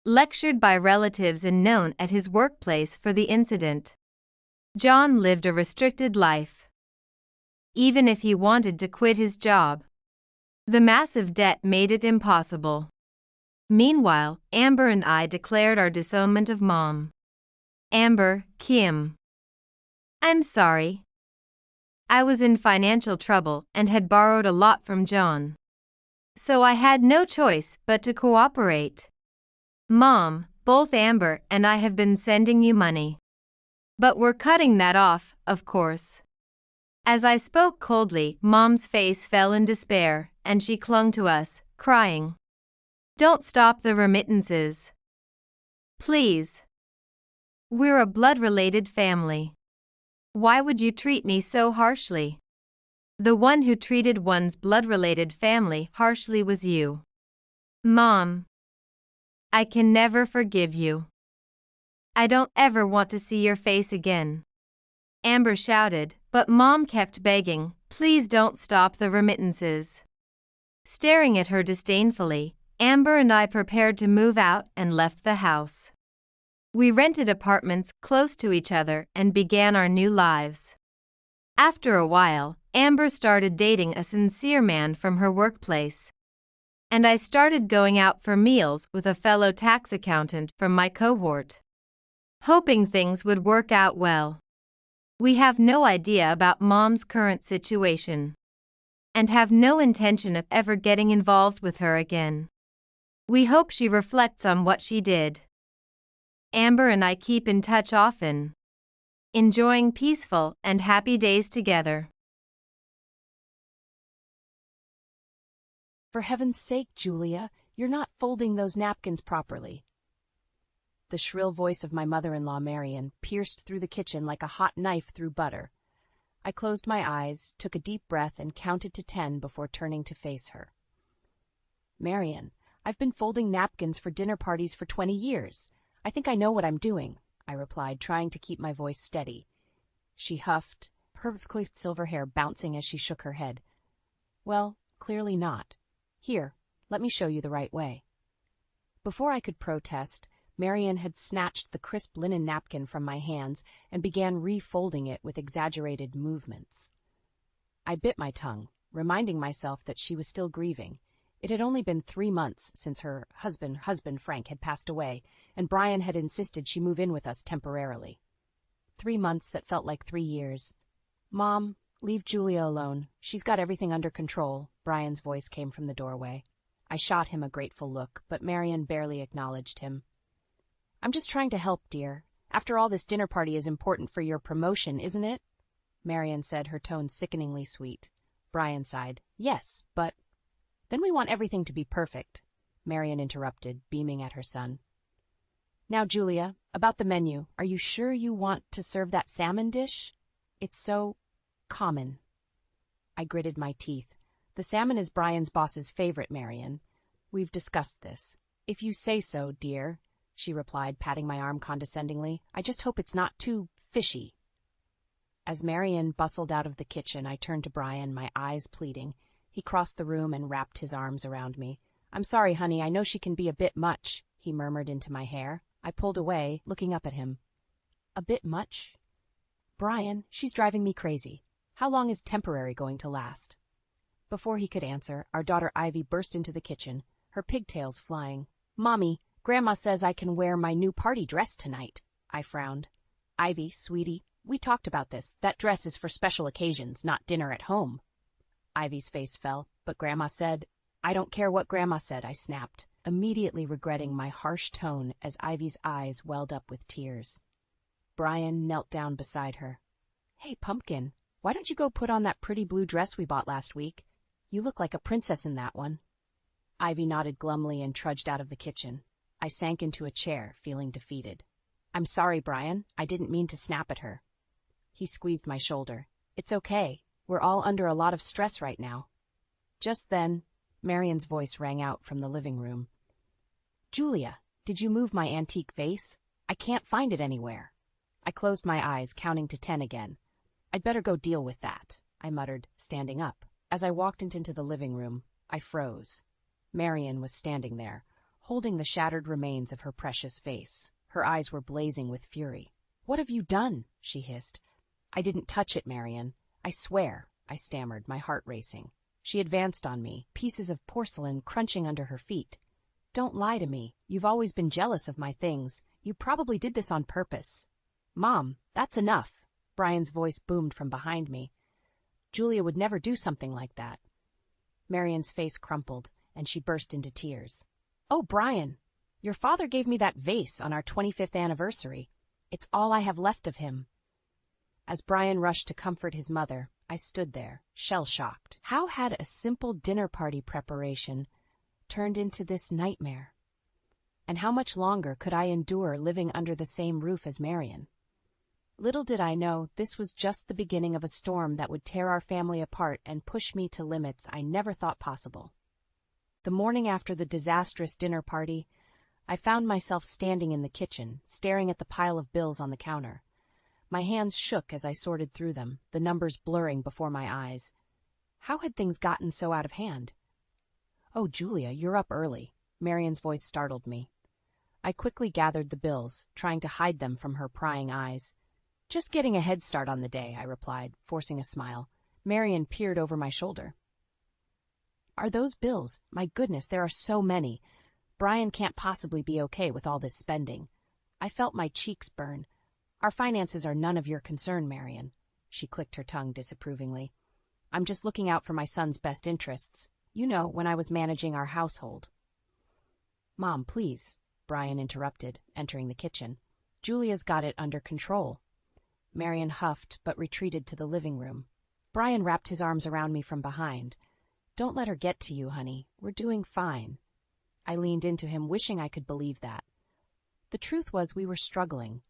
Lectured by relatives and known at his workplace for the incident, John lived a restricted life. Even if he wanted to quit his job, the massive debt made it impossible. Meanwhile, Amber and I declared our disownment of Mom. Amber, Kim. I'm sorry. I was in financial trouble and had borrowed a lot from John. So I had no choice but to cooperate. Mom, both Amber and I have been sending you money. But we're cutting that off, of course. As I spoke coldly, Mom's face fell in despair, and she clung to us, crying. Don't stop the remittances. Please. We're a blood-related family. Why would you treat me so harshly? The one who treated one's blood-related family harshly was you. Mom. I can never forgive you. I don't ever want to see your face again. Amber shouted, but Mom kept begging, please don't stop the remittances. Staring at her disdainfully, Amber and I prepared to move out and left the house. We rented apartments close to each other and began our new lives. After a while, Amber started dating a sincere man from her workplace. And I started going out for meals with a fellow tax accountant from my cohort. hoping things would work out well. We have no idea about Mom's current situation and have no intention of ever getting involved with her again. We hope she reflects on what she did. Amber and I keep in touch often, enjoying peaceful and happy days together. For heaven's sake, Julia, you're not folding those napkins properly. The shrill voice of my mother-in-law, Marian, pierced through the kitchen like a hot knife through butter. I closed my eyes, took a deep breath, and counted to 10 before turning to face her. Marian, I've been folding napkins for dinner parties for 20 years. I think I know what I'm doing, I replied, trying to keep my voice steady. She huffed, her coiffed silver hair bouncing as she shook her head. Well, clearly not. Here, let me show you the right way. Before I could protest, Marian had snatched the crisp linen napkin from my hands and began refolding it with exaggerated movements. I bit my tongue, reminding myself that she was still grieving. It had only been 3 months since her husband Frank had passed away, and Brian had insisted she move in with us temporarily. 3 months that felt like 3 years. Mom, leave Julia alone. She's got everything under control, Brian's voice came from the doorway. I shot him a grateful look, but Marian barely acknowledged him. I'm just trying to help, dear. After all, this dinner party is important for your promotion, isn't it? Marian said, her tone sickeningly sweet. Brian sighed. Yes, but... Then we want everything to be perfect, Marian interrupted, beaming at her son. Now, Julia, about the menu, are you sure you want to serve that salmon dish? It's so... common. I gritted my teeth. The salmon is Brian's boss's favorite, Marian. We've discussed this. If you say so, dear, she replied, patting my arm condescendingly. I just hope it's not too fishy. As Marian bustled out of the kitchen, I turned to Brian, my eyes pleading. He crossed the room and wrapped his arms around me. I'm sorry, honey, I know she can be a bit much, he murmured into my hair. I pulled away, looking up at him. A bit much? Brian, she's driving me crazy. How long is temporary going to last? Before he could answer, our daughter Ivy burst into the kitchen, her pigtails flying. Mommy, Grandma says I can wear my new party dress tonight. I frowned. Ivy, sweetie, we talked about this. That dress is for special occasions, not dinner at home. Ivy's face fell, but Grandma said, I don't care what Grandma said, I snapped, immediately regretting my harsh tone as Ivy's eyes welled up with tears. Brian knelt down beside her. Hey, Pumpkin, why don't you go put on that pretty blue dress we bought last week? You look like a princess in that one. Ivy nodded glumly and trudged out of the kitchen. I sank into a chair, feeling defeated. I'm sorry, Brian. I didn't mean to snap at her. He squeezed my shoulder. It's okay. We're all under a lot of stress right now. Just then, Marian's voice rang out from the living room. Julia, did you move my antique vase? I can't find it anywhere. I closed my eyes, counting to 10 again. I'd better go deal with that, I muttered, standing up. As I walked into the living room, I froze. Marian was standing there, holding the shattered remains of her precious vase. Her eyes were blazing with fury. What have you done? She hissed. I didn't touch it, Marian. I swear, I stammered, my heart racing. She advanced on me, pieces of porcelain crunching under her feet. Don't lie to me. You've always been jealous of my things. You probably did this on purpose. Mom, that's enough. Brian's voice boomed from behind me. Julia would never do something like that. Marian's face crumpled, and she burst into tears. Oh, Brian, your father gave me that vase on our 25th anniversary. It's all I have left of him. As Brian rushed to comfort his mother, I stood there, shell-shocked. How had a simple dinner party preparation turned into this nightmare? And how much longer could I endure living under the same roof as Marian? Little did I know this was just the beginning of a storm that would tear our family apart and push me to limits I never thought possible. The morning after the disastrous dinner party, I found myself standing in the kitchen, staring at the pile of bills on the counter. My hands shook as I sorted through them, the numbers blurring before my eyes. How had things gotten so out of hand? Oh, Julia, you're up early. Marian's voice startled me. I quickly gathered the bills, trying to hide them from her prying eyes. Just getting a head start on the day, I replied, forcing a smile. Marian peered over my shoulder. Are those bills? My goodness, there are so many. Brian can't possibly be okay with all this spending. I felt my cheeks burn. Our finances are none of your concern, Marion. She clicked her tongue disapprovingly. I'm just looking out for my son's best interests. You know, when I was managing our household. Mom, please, Brian interrupted, entering the kitchen. Julia's got it under control. Marion huffed, but retreated to the living room. Brian wrapped his arms around me from behind. Don't let her get to you, honey. We're doing fine. I leaned into him, wishing I could believe that. The truth was we were struggling.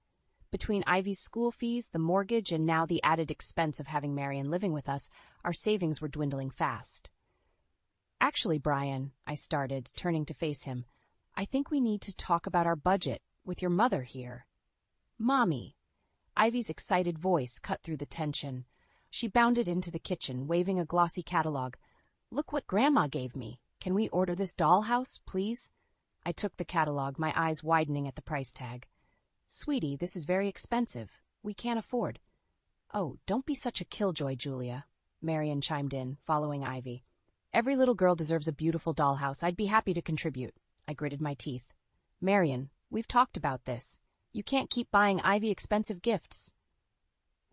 Between Ivy's school fees, the mortgage, and now the added expense of having Marion living with us, our savings were dwindling fast. Actually, Brian, I started, turning to face him, I think we need to talk about our budget with your mother here. Mommy. Ivy's excited voice cut through the tension. She bounded into the kitchen, waving a glossy catalog. Look what Grandma gave me. Can we order this dollhouse, please? I took the catalog, my eyes widening at the price tag. Sweetie, this is very expensive. We can't afford. Oh, don't be such a killjoy, Julia, Marion chimed in, following Ivy. Every little girl deserves a beautiful dollhouse. I'd be happy to contribute. I gritted my teeth. Marion, we've talked about this. You can't keep buying Ivy expensive gifts.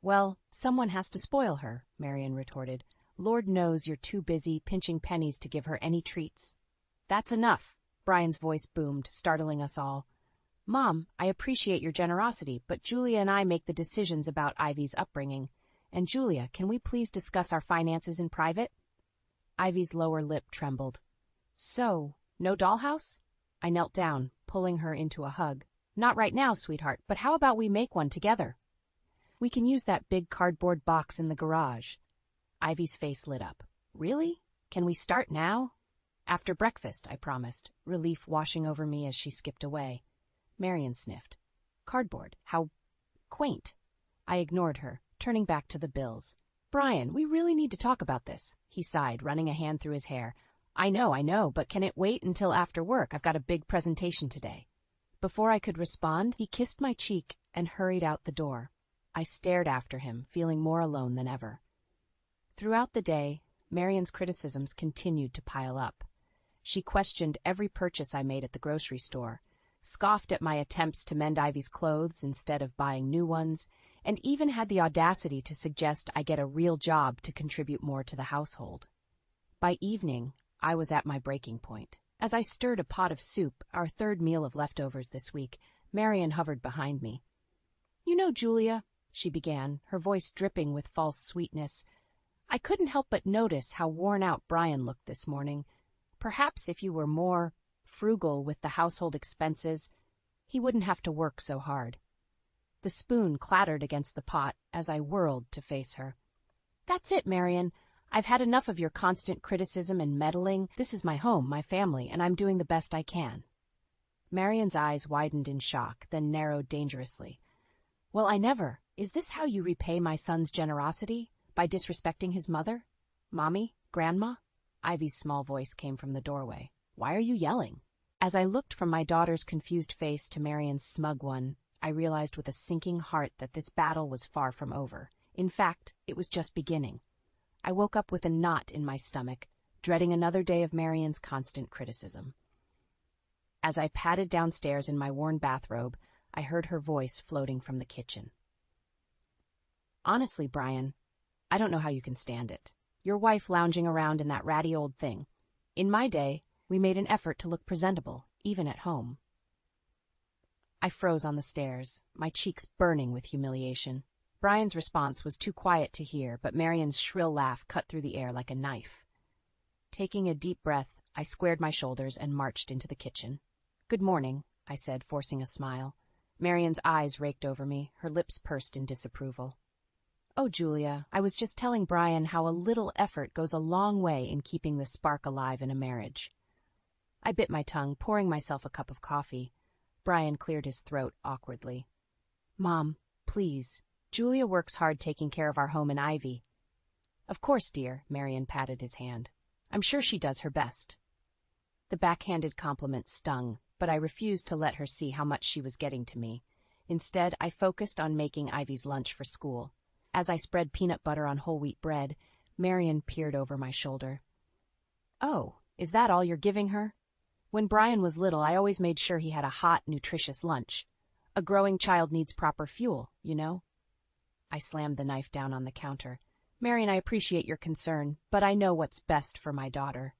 Well, someone has to spoil her, Marion retorted. Lord knows you're too busy pinching pennies to give her any treats. That's enough, Brian's voice boomed, startling us all. Mom, I appreciate your generosity, but Julia and I make the decisions about Ivy's upbringing. And Julia, can we please discuss our finances in private? Ivy's lower lip trembled. So, no dollhouse? I knelt down, pulling her into a hug. Not right now, sweetheart, but how about we make one together? We can use that big cardboard box in the garage. Ivy's face lit up. Really? Can we start now? After breakfast, I promised, relief washing over me as she skipped away. Marion sniffed. Cardboard, how quaint. I ignored her, turning back to the bills. Brian, we really need to talk about this, he sighed, running a hand through his hair. I know, but can it wait until after work? I've got a big presentation today. Before I could respond, he kissed my cheek and hurried out the door. I stared after him, feeling more alone than ever. Throughout the day, Marion's criticisms continued to pile up. She questioned every purchase I made at the grocery store, scoffed at my attempts to mend Ivy's clothes instead of buying new ones, and even had the audacity to suggest I get a real job to contribute more to the household. By evening, I was at my breaking point. As I stirred a pot of soup, our third meal of leftovers this week, Marion hovered behind me. You know, Julia, she began, her voice dripping with false sweetness, I couldn't help but notice how worn out Brian looked this morning. Perhaps if you were more frugal with the household expenses, he wouldn't have to work so hard. The spoon clattered against the pot as I whirled to face her. That's it, Marion. I've had enough of your constant criticism and meddling. This is my home, my family, and I'm doing the best I can. Marion's eyes widened in shock, then narrowed dangerously. Well, I never. Is this how you repay my son's generosity? By disrespecting his mother? Mommy? Grandma? Ivy's small voice came from the doorway. Why are you yelling? As I looked from my daughter's confused face to Marion's smug one, I realized with a sinking heart that this battle was far from over. In fact, it was just beginning. I woke up with a knot in my stomach, dreading another day of Marion's constant criticism. As I padded downstairs in my worn bathrobe, I heard her voice floating from the kitchen. Honestly, Brian, I don't know how you can stand it. Your wife lounging around in that ratty old thing. In my day, we made an effort to look presentable, even at home. I froze on the stairs, my cheeks burning with humiliation. Brian's response was too quiet to hear, but Marion's shrill laugh cut through the air like a knife. Taking a deep breath, I squared my shoulders and marched into the kitchen. Good morning, I said, forcing a smile. Marion's eyes raked over me, her lips pursed in disapproval. Oh, Julia, I was just telling Brian how a little effort goes a long way in keeping the spark alive in a marriage. I bit my tongue, pouring myself a cup of coffee. Brian cleared his throat awkwardly. Mom, please. Julia works hard taking care of our home and Ivy. Of course, dear, Marion patted his hand. I'm sure she does her best. The backhanded compliment stung, but I refused to let her see how much she was getting to me. Instead, I focused on making Ivy's lunch for school. As I spread peanut butter on whole wheat bread, Marion peered over my shoulder. Oh, is that all you're giving her? When Brian was little, I always made sure he had a hot, nutritious lunch. A growing child needs proper fuel, you know? I slammed the knife down on the counter. Marion, I appreciate your concern, but I know what's best for my daughter.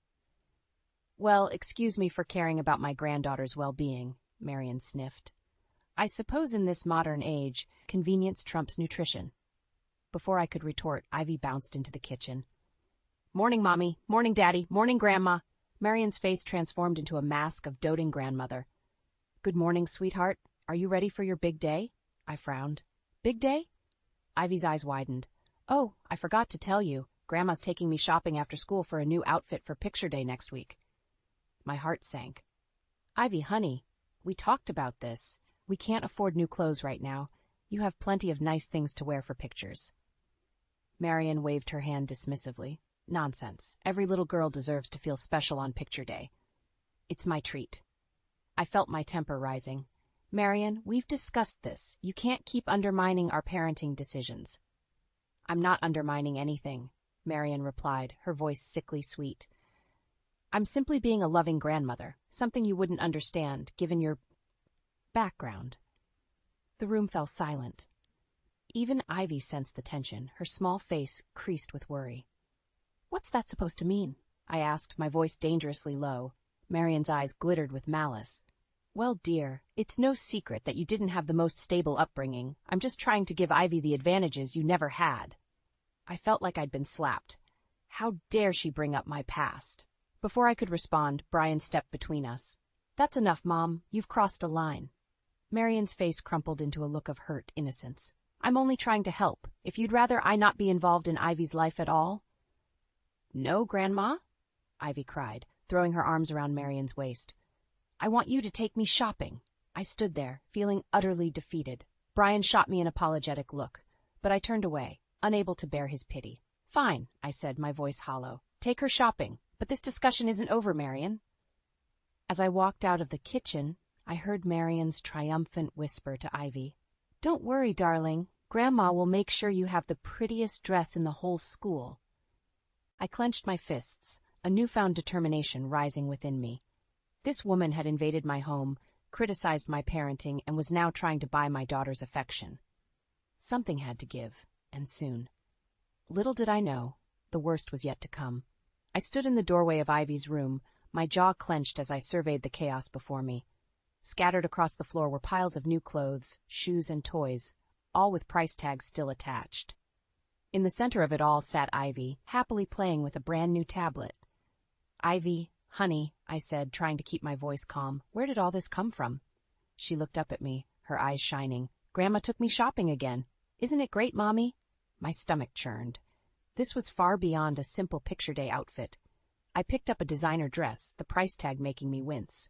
Well, excuse me for caring about my granddaughter's well-being, Marion sniffed. I suppose in this modern age, convenience trumps nutrition. Before I could retort, Ivy bounced into the kitchen. Morning, Mommy. Morning, Daddy. Morning, Grandma. Marion's face transformed into a mask of doting grandmother. Good morning, sweetheart. Are you ready for your big day? I frowned. Big day? Ivy's eyes widened. Oh, I forgot to tell you. Grandma's taking me shopping after school for a new outfit for picture day next week. My heart sank. Ivy, honey, we talked about this. We can't afford new clothes right now. You have plenty of nice things to wear for pictures. Marion waved her hand dismissively. Nonsense. Every little girl deserves to feel special on picture day. It's my treat. I felt my temper rising. Marion, we've discussed this. You can't keep undermining our parenting decisions. I'm not undermining anything, Marion replied, her voice sickly sweet. I'm simply being a loving grandmother, something you wouldn't understand, given your background. The room fell silent. Even Ivy sensed the tension, her small face creased with worry. What's that supposed to mean? I asked, my voice dangerously low. Marion's eyes glittered with malice. Well, dear, it's no secret that you didn't have the most stable upbringing. I'm just trying to give Ivy the advantages you never had. I felt like I'd been slapped. How dare she bring up my past? Before I could respond, Brian stepped between us. That's enough, Mom. You've crossed a line. Marion's face crumpled into a look of hurt innocence. I'm only trying to help. If you'd rather I not be involved in Ivy's life at all. No, Grandma, Ivy cried, throwing her arms around Marion's waist. I want you to take me shopping. I stood there, feeling utterly defeated. Brian shot me an apologetic look, but I turned away, unable to bear his pity. Fine, I said, my voice hollow. Take her shopping, but this discussion isn't over, Marion. As I walked out of the kitchen, I heard Marion's triumphant whisper to Ivy. Don't worry, darling. Grandma will make sure you have the prettiest dress in the whole school. I clenched my fists, a newfound determination rising within me. This woman had invaded my home, criticized my parenting, and was now trying to buy my daughter's affection. Something had to give, and soon. Little did I know, the worst was yet to come. I stood in the doorway of Ivy's room, my jaw clenched as I surveyed the chaos before me. Scattered across the floor were piles of new clothes, shoes, and toys, all with price tags still attached. In the center of it all sat Ivy, happily playing with a brand-new tablet. Ivy, honey, I said, trying to keep my voice calm, where did all this come from? She looked up at me, her eyes shining. Grandma took me shopping again. Isn't it great, Mommy? My stomach churned. This was far beyond a simple picture day outfit. I picked up a designer dress, the price tag making me wince.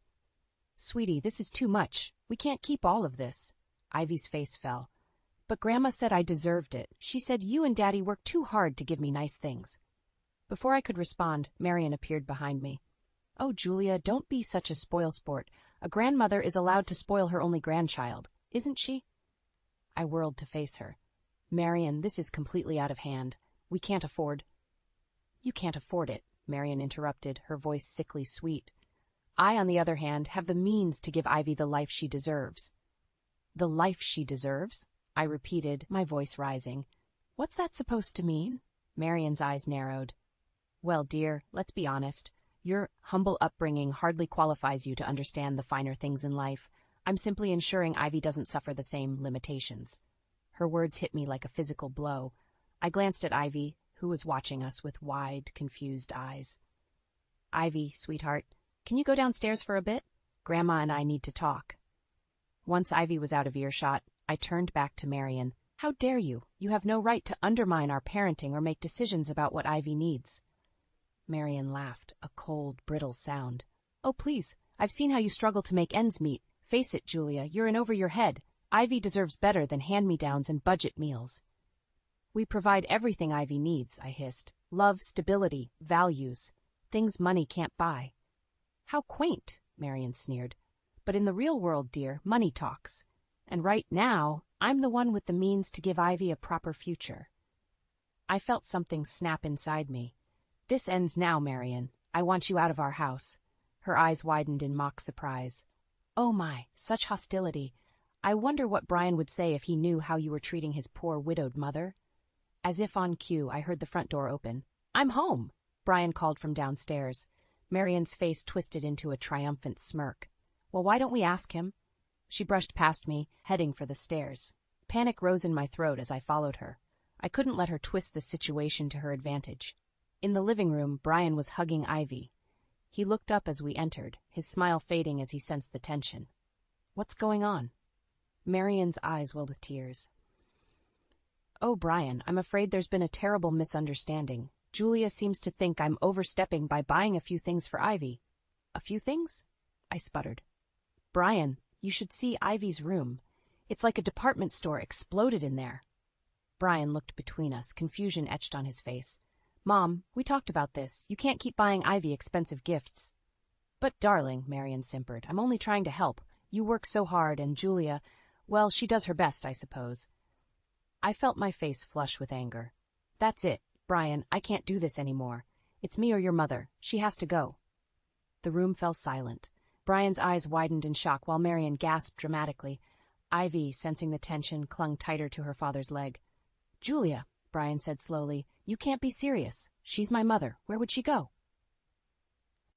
Sweetie, this is too much. We can't keep all of this. Ivy's face fell. But Grandma said I deserved it. She said you and Daddy worked too hard to give me nice things. Before I could respond, Marion appeared behind me. Oh, Julia, don't be such a spoilsport. A grandmother is allowed to spoil her only grandchild, isn't she? I whirled to face her. Marion, this is completely out of hand. We can't afford. You can't afford it, Marion interrupted, her voice sickly sweet. I, on the other hand, have the means to give Ivy the life she deserves. The life she deserves? I repeated, my voice rising. What's that supposed to mean? Marion's eyes narrowed. Well, dear, let's be honest. Your humble upbringing hardly qualifies you to understand the finer things in life. I'm simply ensuring Ivy doesn't suffer the same limitations. Her words hit me like a physical blow. I glanced at Ivy, who was watching us with wide, confused eyes. Ivy, sweetheart, can you go downstairs for a bit? Grandma and I need to talk. Once Ivy was out of earshot, I turned back to Marion. How dare you? You have no right to undermine our parenting or make decisions about what Ivy needs. Marion laughed, a cold, brittle sound. Oh, please, I've seen how you struggle to make ends meet. Face it, Julia, you're in over your head. Ivy deserves better than hand-me-downs and budget meals. We provide everything Ivy needs, I hissed. Love, stability, values. Things money can't buy. How quaint, Marion sneered. But in the real world, dear, money talks. And right now, I'm the one with the means to give Ivy a proper future. I felt something snap inside me. This ends now, Marion. I want you out of our house. Her eyes widened in mock surprise. Oh my, such hostility. I wonder what Brian would say if he knew how you were treating his poor widowed mother. As if on cue, I heard the front door open. "I'm home," Brian called from downstairs. Marian's face twisted into a triumphant smirk. "Well, why don't we ask him?" She brushed past me, heading for the stairs. Panic rose in my throat as I followed her. I couldn't let her twist the situation to her advantage. In the living room, Brian was hugging Ivy. He looked up as we entered, his smile fading as he sensed the tension. "What's going on?" Marian's eyes welled with tears. "Oh, Brian, I'm afraid there's been a terrible misunderstanding. Julia seems to think I'm overstepping by buying a few things for Ivy." "A few things?" I sputtered. "Brian, you should see Ivy's room. It's like a department store exploded in there." Brian looked between us, confusion etched on his face. "Mom, we talked about this. You can't keep buying Ivy expensive gifts." "But, darling," Marian simpered, "I'm only trying to help. You work so hard, and Julia, well, she does her best, I suppose." I felt my face flush with anger. "That's it, Brian, I can't do this anymore. It's me or your mother. She has to go." The room fell silent. Brian's eyes widened in shock while Marian gasped dramatically. Ivy, sensing the tension, clung tighter to her father's leg. "Julia," Brian said slowly, "you can't be serious. She's my mother. Where would she go?"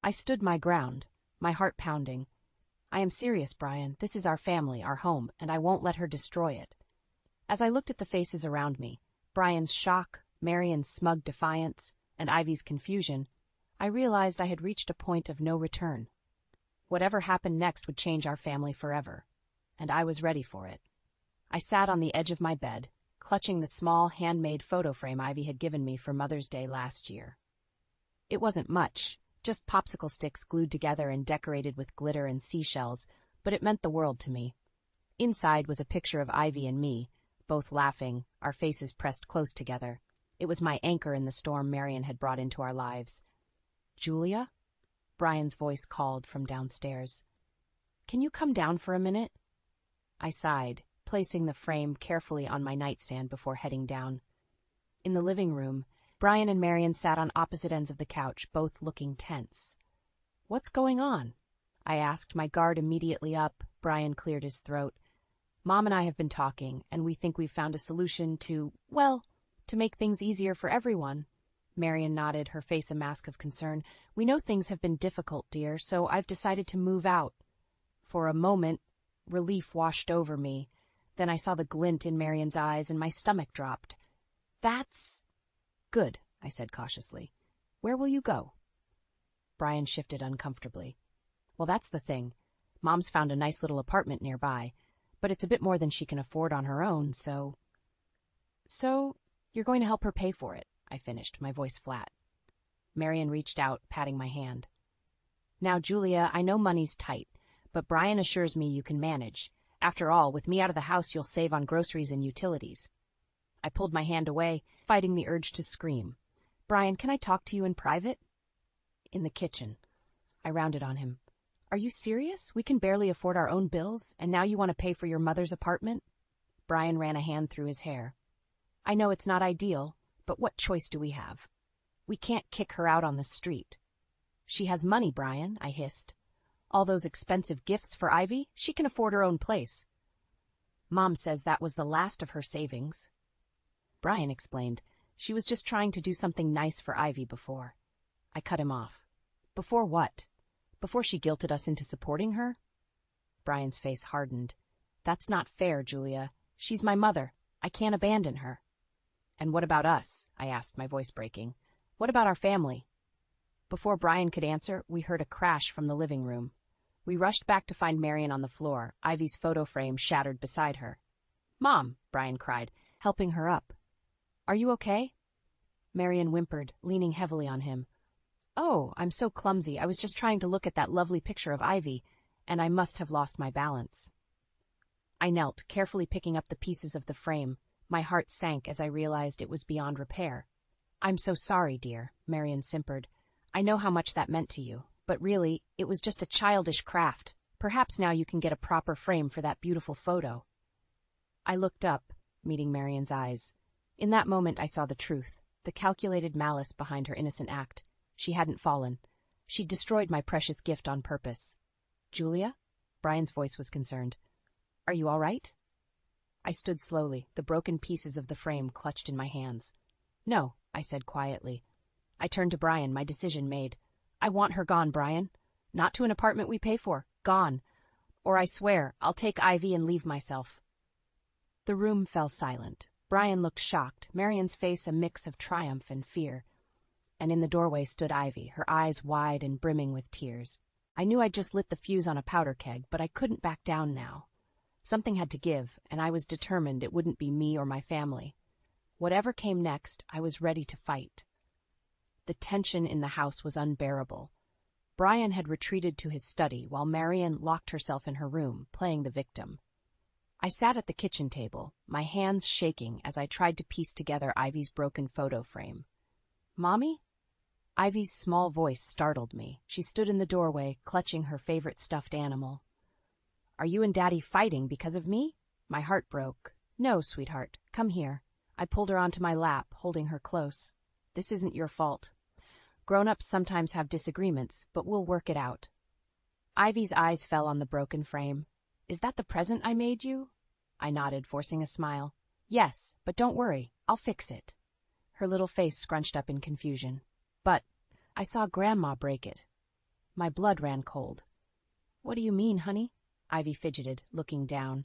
I stood my ground, my heart pounding. "I am serious, Brian. This is our family, our home, and I won't let her destroy it." As I looked at the faces around me, Brian's shock, Marian's smug defiance, and Ivy's confusion, I realized I had reached a point of no return. Whatever happened next would change our family forever, and I was ready for it. I sat on the edge of my bed, clutching the small, handmade photo frame Ivy had given me for Mother's Day last year. It wasn't much, just popsicle sticks glued together and decorated with glitter and seashells, but it meant the world to me. Inside was a picture of Ivy and me, both laughing, our faces pressed close together. It was my anchor in the storm Marian had brought into our lives. "Julia?" Brian's voice called from downstairs. "Can you come down for a minute?" I sighed, placing the frame carefully on my nightstand before heading down. In the living room, Brian and Marian sat on opposite ends of the couch, both looking tense. "What's going on?" I asked, my guard immediately up. Brian cleared his throat. "Mom and I have been talking, and we think we've found a solution to make things easier for everyone." Marian nodded, her face a mask of concern. "We know things have been difficult, dear, so I've decided to move out." For a moment, relief washed over me. Then I saw the glint in Marian's eyes and my stomach dropped. "That's good," I said cautiously. "Where will you go?" Brian shifted uncomfortably. "Well, that's the thing. Mom's found a nice little apartment nearby, but it's a bit more than she can afford on her own, so you're going to help her pay for it," I finished, my voice flat. Marian reached out, patting my hand. "Now, Julia, I know money's tight, but Brian assures me you can manage. After all, with me out of the house, you'll save on groceries and utilities." I pulled my hand away, fighting the urge to scream. "Brian, can I talk to you in private?" "In the kitchen." I rounded on him. "Are you serious? We can barely afford our own bills, and now you want to pay for your mother's apartment?" Brian ran a hand through his hair. "I know it's not ideal, but what choice do we have? We can't kick her out on the street." "She has money, Brian," I hissed. "All those expensive gifts for Ivy, she can afford her own place." "Mom says that was the last of her savings." Brian explained, "She was just trying to do something nice for Ivy before." I cut him off. "Before what? Before she guilted us into supporting her?" Brian's face hardened. "That's not fair, Julia. She's my mother. I can't abandon her." "And what about us?" I asked, my voice breaking. "What about our family?" Before Brian could answer, we heard a crash from the living room. We rushed back to find Marian on the floor, Ivy's photo frame shattered beside her. "Mom!" Brian cried, helping her up. "Are you okay?" Marian whimpered, leaning heavily on him. "Oh, I'm so clumsy. I was just trying to look at that lovely picture of Ivy, and I must have lost my balance." I knelt, carefully picking up the pieces of the frame. My heart sank as I realized it was beyond repair. "I'm so sorry, dear," Marian simpered. "I know how much that meant to you, but really, it was just a childish craft. Perhaps now you can get a proper frame for that beautiful photo." I looked up, meeting Marian's eyes. In that moment I saw the truth, the calculated malice behind her innocent act. She hadn't fallen. She'd destroyed my precious gift on purpose. "Julia?" Brian's voice was concerned. Are you all right? I stood slowly, the broken pieces of the frame clutched in my hands. No, I said quietly. I turned to Brian, my decision made. I want her gone, Brian. Not to an apartment we pay for. Gone. Or I swear, I'll take Ivy and leave myself. The room fell silent. Brian looked shocked, Marion's face a mix of triumph and fear. And in the doorway stood Ivy, her eyes wide and brimming with tears. I knew I'd just lit the fuse on a powder keg, but I couldn't back down now. Something had to give, and I was determined it wouldn't be me or my family. Whatever came next, I was ready to fight. The tension in the house was unbearable. Brian had retreated to his study while Marion locked herself in her room, playing the victim. I sat at the kitchen table, my hands shaking as I tried to piece together Ivy's broken photo frame. Mommy? Ivy's small voice startled me. She stood in the doorway, clutching her favorite stuffed animal. Are you and Daddy fighting because of me? My heart broke. No, sweetheart, come here. I pulled her onto my lap, holding her close. This isn't your fault. Grown-ups sometimes have disagreements, but we'll work it out. Ivy's eyes fell on the broken frame. Is that the present I made you? I nodded, forcing a smile. Yes, but don't worry, I'll fix it. Her little face scrunched up in confusion. But I saw Grandma break it. My blood ran cold. What do you mean, honey? Ivy fidgeted, looking down.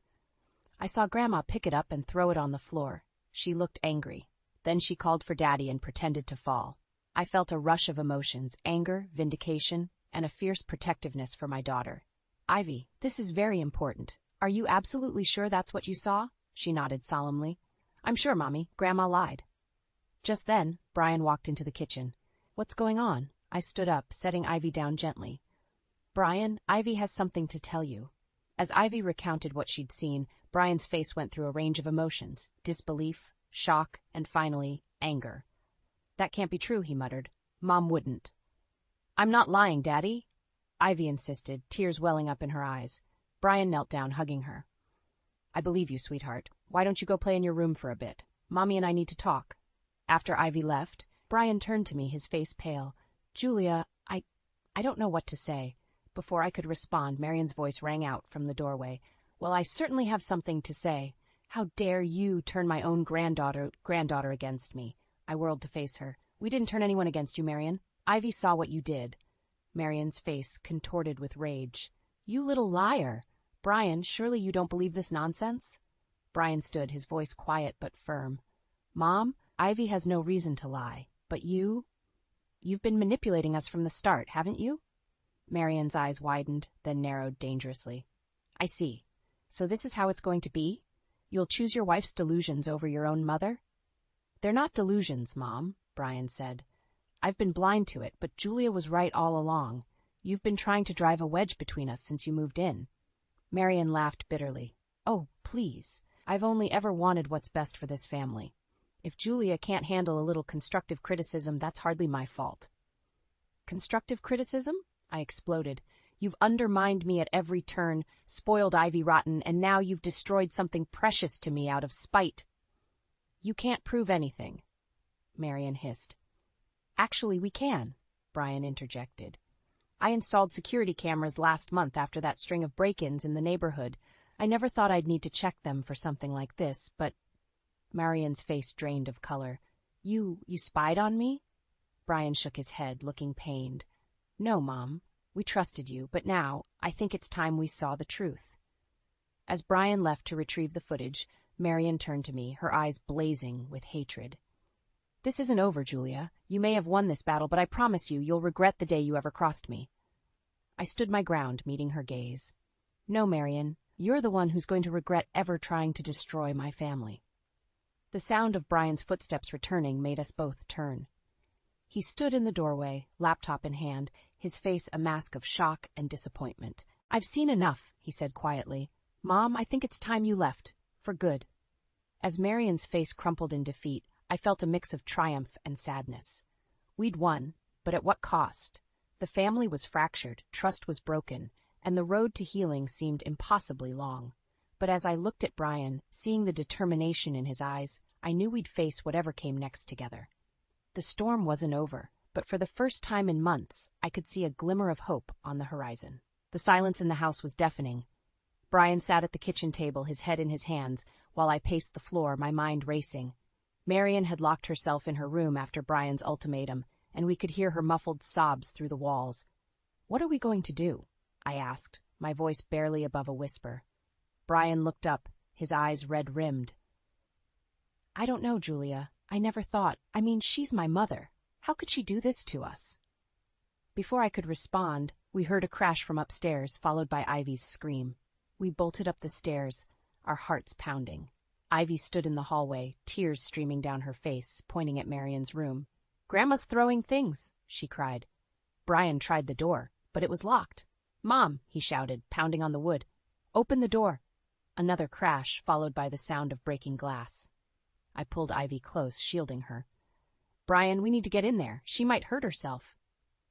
I saw Grandma pick it up and throw it on the floor. She looked angry. Then she called for Daddy and pretended to fall. I felt a rush of emotions, anger, vindication, and a fierce protectiveness for my daughter. Ivy, this is very important. Are you absolutely sure that's what you saw? She nodded solemnly. I'm sure, Mommy. Grandma lied. Just then, Brian walked into the kitchen. What's going on? I stood up, setting Ivy down gently. Brian, Ivy has something to tell you. As Ivy recounted what she'd seen, Brian's face went through a range of emotions, disbelief, shock, and finally, anger. That can't be true, he muttered. Mom wouldn't. I'm not lying, Daddy, Ivy insisted, tears welling up in her eyes. Brian knelt down, hugging her. I believe you, sweetheart. Why don't you go play in your room for a bit? Mommy and I need to talk. After Ivy left, Brian turned to me, his face pale. Julia, I don't know what to say. Before I could respond, Marion's voice rang out from the doorway. Well, I certainly have something to say. How dare you turn my own granddaughter against me? I whirled to face her. We didn't turn anyone against you, Marion. Ivy saw what you did. Marion's face contorted with rage. You little liar. Brian, surely you don't believe this nonsense? Brian stood, his voice quiet but firm. Mom, Ivy has no reason to lie. But you've been manipulating us from the start, haven't you? Marion's eyes widened, then narrowed dangerously. I see. So this is how it's going to be? You'll choose your wife's delusions over your own mother? They're not delusions, Mom, Brian said. I've been blind to it, but Julia was right all along. You've been trying to drive a wedge between us since you moved in. Marion laughed bitterly. Oh, please. I've only ever wanted what's best for this family. If Julia can't handle a little constructive criticism, that's hardly my fault. Constructive criticism? I exploded. You've undermined me at every turn, spoiled Ivy rotten, and now you've destroyed something precious to me out of spite. You can't prove anything, Marion hissed. Actually, we can, Brian interjected. I installed security cameras last month after that string of break-ins in the neighborhood. I never thought I'd need to check them for something like this, but... Marion's face drained of color. You spied on me? Brian shook his head, looking pained. No, Mom. We trusted you, but now I think it's time we saw the truth. As Brian left to retrieve the footage, Marion turned to me, her eyes blazing with hatred. This isn't over, Julia. You may have won this battle, but I promise you'll regret the day you ever crossed me. I stood my ground, meeting her gaze. No, Marion, you're the one who's going to regret ever trying to destroy my family. The sound of Brian's footsteps returning made us both turn. He stood in the doorway, laptop in hand, his face a mask of shock and disappointment. I've seen enough, he said quietly. Mom, I think it's time you left. For good. As Marion's face crumpled in defeat, I felt a mix of triumph and sadness. We'd won, but at what cost? The family was fractured, trust was broken, and the road to healing seemed impossibly long. But as I looked at Brian, seeing the determination in his eyes, I knew we'd face whatever came next together. The storm wasn't over, but for the first time in months, I could see a glimmer of hope on the horizon. The silence in the house was deafening. Brian sat at the kitchen table, his head in his hands, while I paced the floor, my mind racing. Marian had locked herself in her room after Brian's ultimatum, and we could hear her muffled sobs through the walls. "What are we going to do?" I asked, my voice barely above a whisper. Brian looked up, his eyes red-rimmed. "I don't know, Julia. I never thought. She's my mother. How could she do this to us?" Before I could respond, we heard a crash from upstairs, followed by Ivy's scream. We bolted up the stairs, our hearts pounding. Ivy stood in the hallway, tears streaming down her face, pointing at Marian's room. "Grandma's throwing things," she cried. Brian tried the door, but it was locked. "Mom," he shouted, pounding on the wood. "Open the door." Another crash, followed by the sound of breaking glass. I pulled Ivy close, shielding her. "Brian, we need to get in there. She might hurt herself."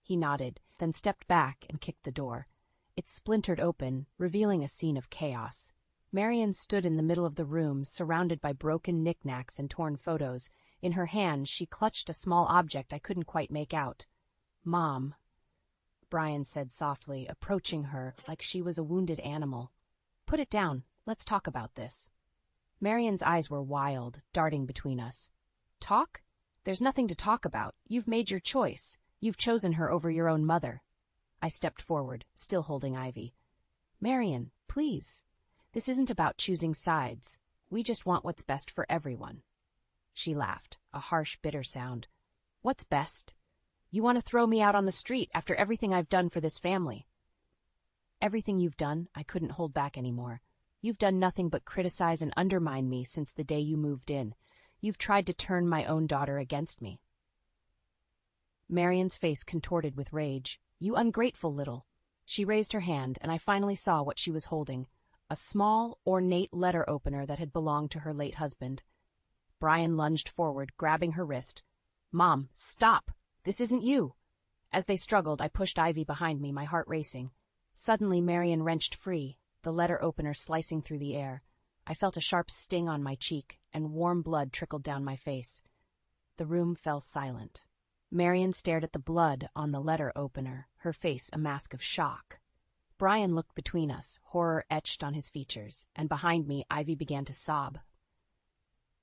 He nodded, then stepped back and kicked the door. It splintered open, revealing a scene of chaos. Marian stood in the middle of the room, surrounded by broken knickknacks and torn photos. In her hand, she clutched a small object I couldn't quite make out. "Mom," Brian said softly, approaching her like she was a wounded animal. "Put it down. Let's talk about this." Marian's eyes were wild, darting between us. "Talk? There's nothing to talk about. You've made your choice. You've chosen her over your own mother." I stepped forward, still holding Ivy. "Marian, please. This isn't about choosing sides. We just want what's best for everyone." She laughed, a harsh, bitter sound. "What's best? You want to throw me out on the street after everything I've done for this family." "Everything you've done?" I couldn't hold back anymore. "You've done nothing but criticize and undermine me since the day you moved in. You've tried to turn my own daughter against me." Marian's face contorted with rage. "You ungrateful little." She raised her hand, and I finally saw what she was holding. A small, ornate letter opener that had belonged to her late husband. Brian lunged forward, grabbing her wrist. "Mom, stop! This isn't you!" As they struggled, I pushed Ivy behind me, my heart racing. Suddenly, Marian wrenched free, the letter opener slicing through the air. I felt a sharp sting on my cheek, and warm blood trickled down my face. The room fell silent. Marian stared at the blood on the letter opener, her face a mask of shock. Brian looked between us, horror etched on his features, and behind me, Ivy began to sob.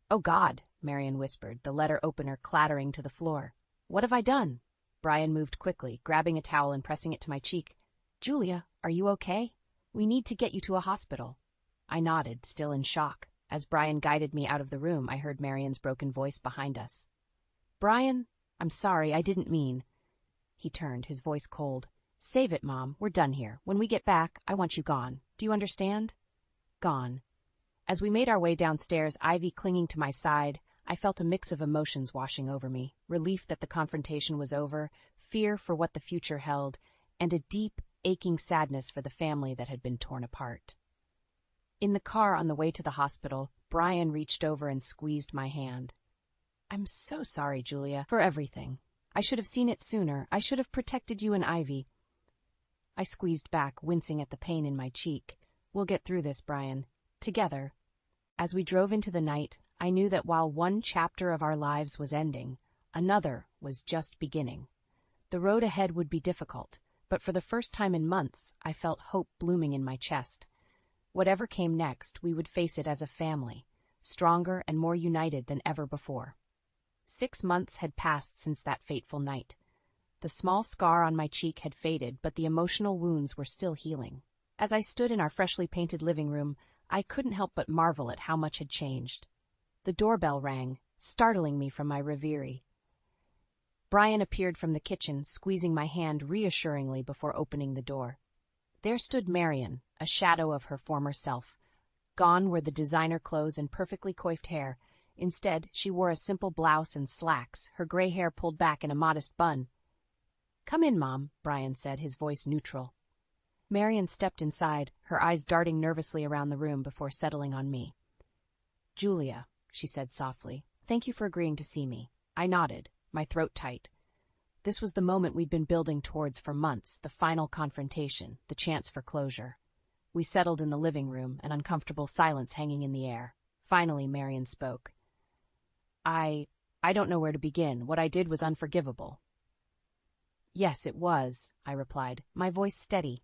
"Oh, God," Marian whispered, the letter opener clattering to the floor. "What have I done?" Brian moved quickly, grabbing a towel and pressing it to my cheek. "Julia, are you okay? We need to get you to a hospital." I nodded, still in shock. As Brian guided me out of the room, I heard Marian's broken voice behind us. "Brian, I'm sorry, I didn't mean." He turned, his voice cold. "Save it, Mom. We're done here. When we get back, I want you gone. Do you understand?" Gone. As we made our way downstairs, Ivy clinging to my side, I felt a mix of emotions washing over me. Relief that the confrontation was over, fear for what the future held, and a deep, aching sadness for the family that had been torn apart. In the car on the way to the hospital, Brian reached over and squeezed my hand. "I'm so sorry, Julia, for everything. I should have seen it sooner. I should have protected you and Ivy." I squeezed back, wincing at the pain in my cheek. "We'll get through this, Brian. Together." As we drove into the night, I knew that while one chapter of our lives was ending, another was just beginning. The road ahead would be difficult, but for the first time in months, I felt hope blooming in my chest. Whatever came next, we would face it as a family, stronger and more united than ever before. 6 months had passed since that fateful night. The small scar on my cheek had faded, but the emotional wounds were still healing. As I stood in our freshly painted living room, I couldn't help but marvel at how much had changed. The doorbell rang, startling me from my reverie. Brian appeared from the kitchen, squeezing my hand reassuringly before opening the door. There stood Marian, a shadow of her former self. Gone were the designer clothes and perfectly coiffed hair. Instead, she wore a simple blouse and slacks, her gray hair pulled back in a modest bun. "Come in, Mom," Brian said, his voice neutral. Marian stepped inside, her eyes darting nervously around the room before settling on me. "Julia," she said softly, "thank you for agreeing to see me." I nodded, my throat tight. This was the moment we'd been building towards for months, the final confrontation, the chance for closure. We settled in the living room, an uncomfortable silence hanging in the air. Finally, Marian spoke. I don't know where to begin. What I did was unforgivable." "Yes, it was," I replied, my voice steady.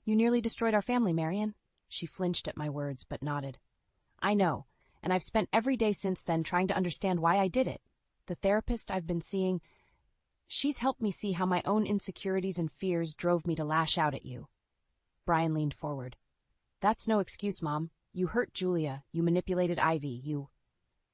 "You nearly destroyed our family, Marian." She flinched at my words, but nodded. I know, and I've spent every day since then trying to understand why I did it. The therapist I've been seeing, she's helped me see how my own insecurities and fears drove me to lash out at you. Brian leaned forward. That's no excuse, Mom. You hurt Julia. You manipulated Ivy.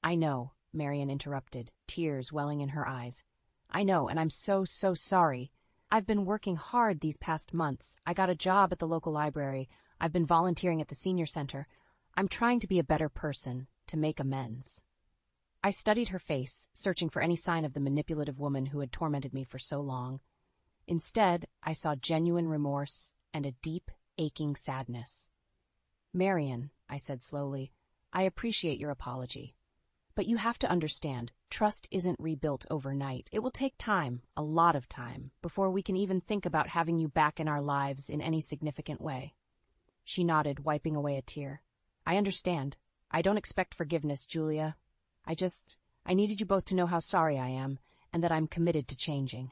I know, Marian interrupted, tears welling in her eyes. I know, and I'm so sorry. I've been working hard these past months. I got a job at the local library. I've been volunteering at the senior center. I'm trying to be a better person, to make amends. I studied her face, searching for any sign of the manipulative woman who had tormented me for so long. Instead, I saw genuine remorse and a deep, aching sadness. Marian, I said slowly, I appreciate your apology. But you have to understand, trust isn't rebuilt overnight. It will take time, a lot of time, before we can even think about having you back in our lives in any significant way. She nodded, wiping away a tear. I understand. I don't expect forgiveness, Julia. I needed you both to know how sorry I am, and that I'm committed to changing.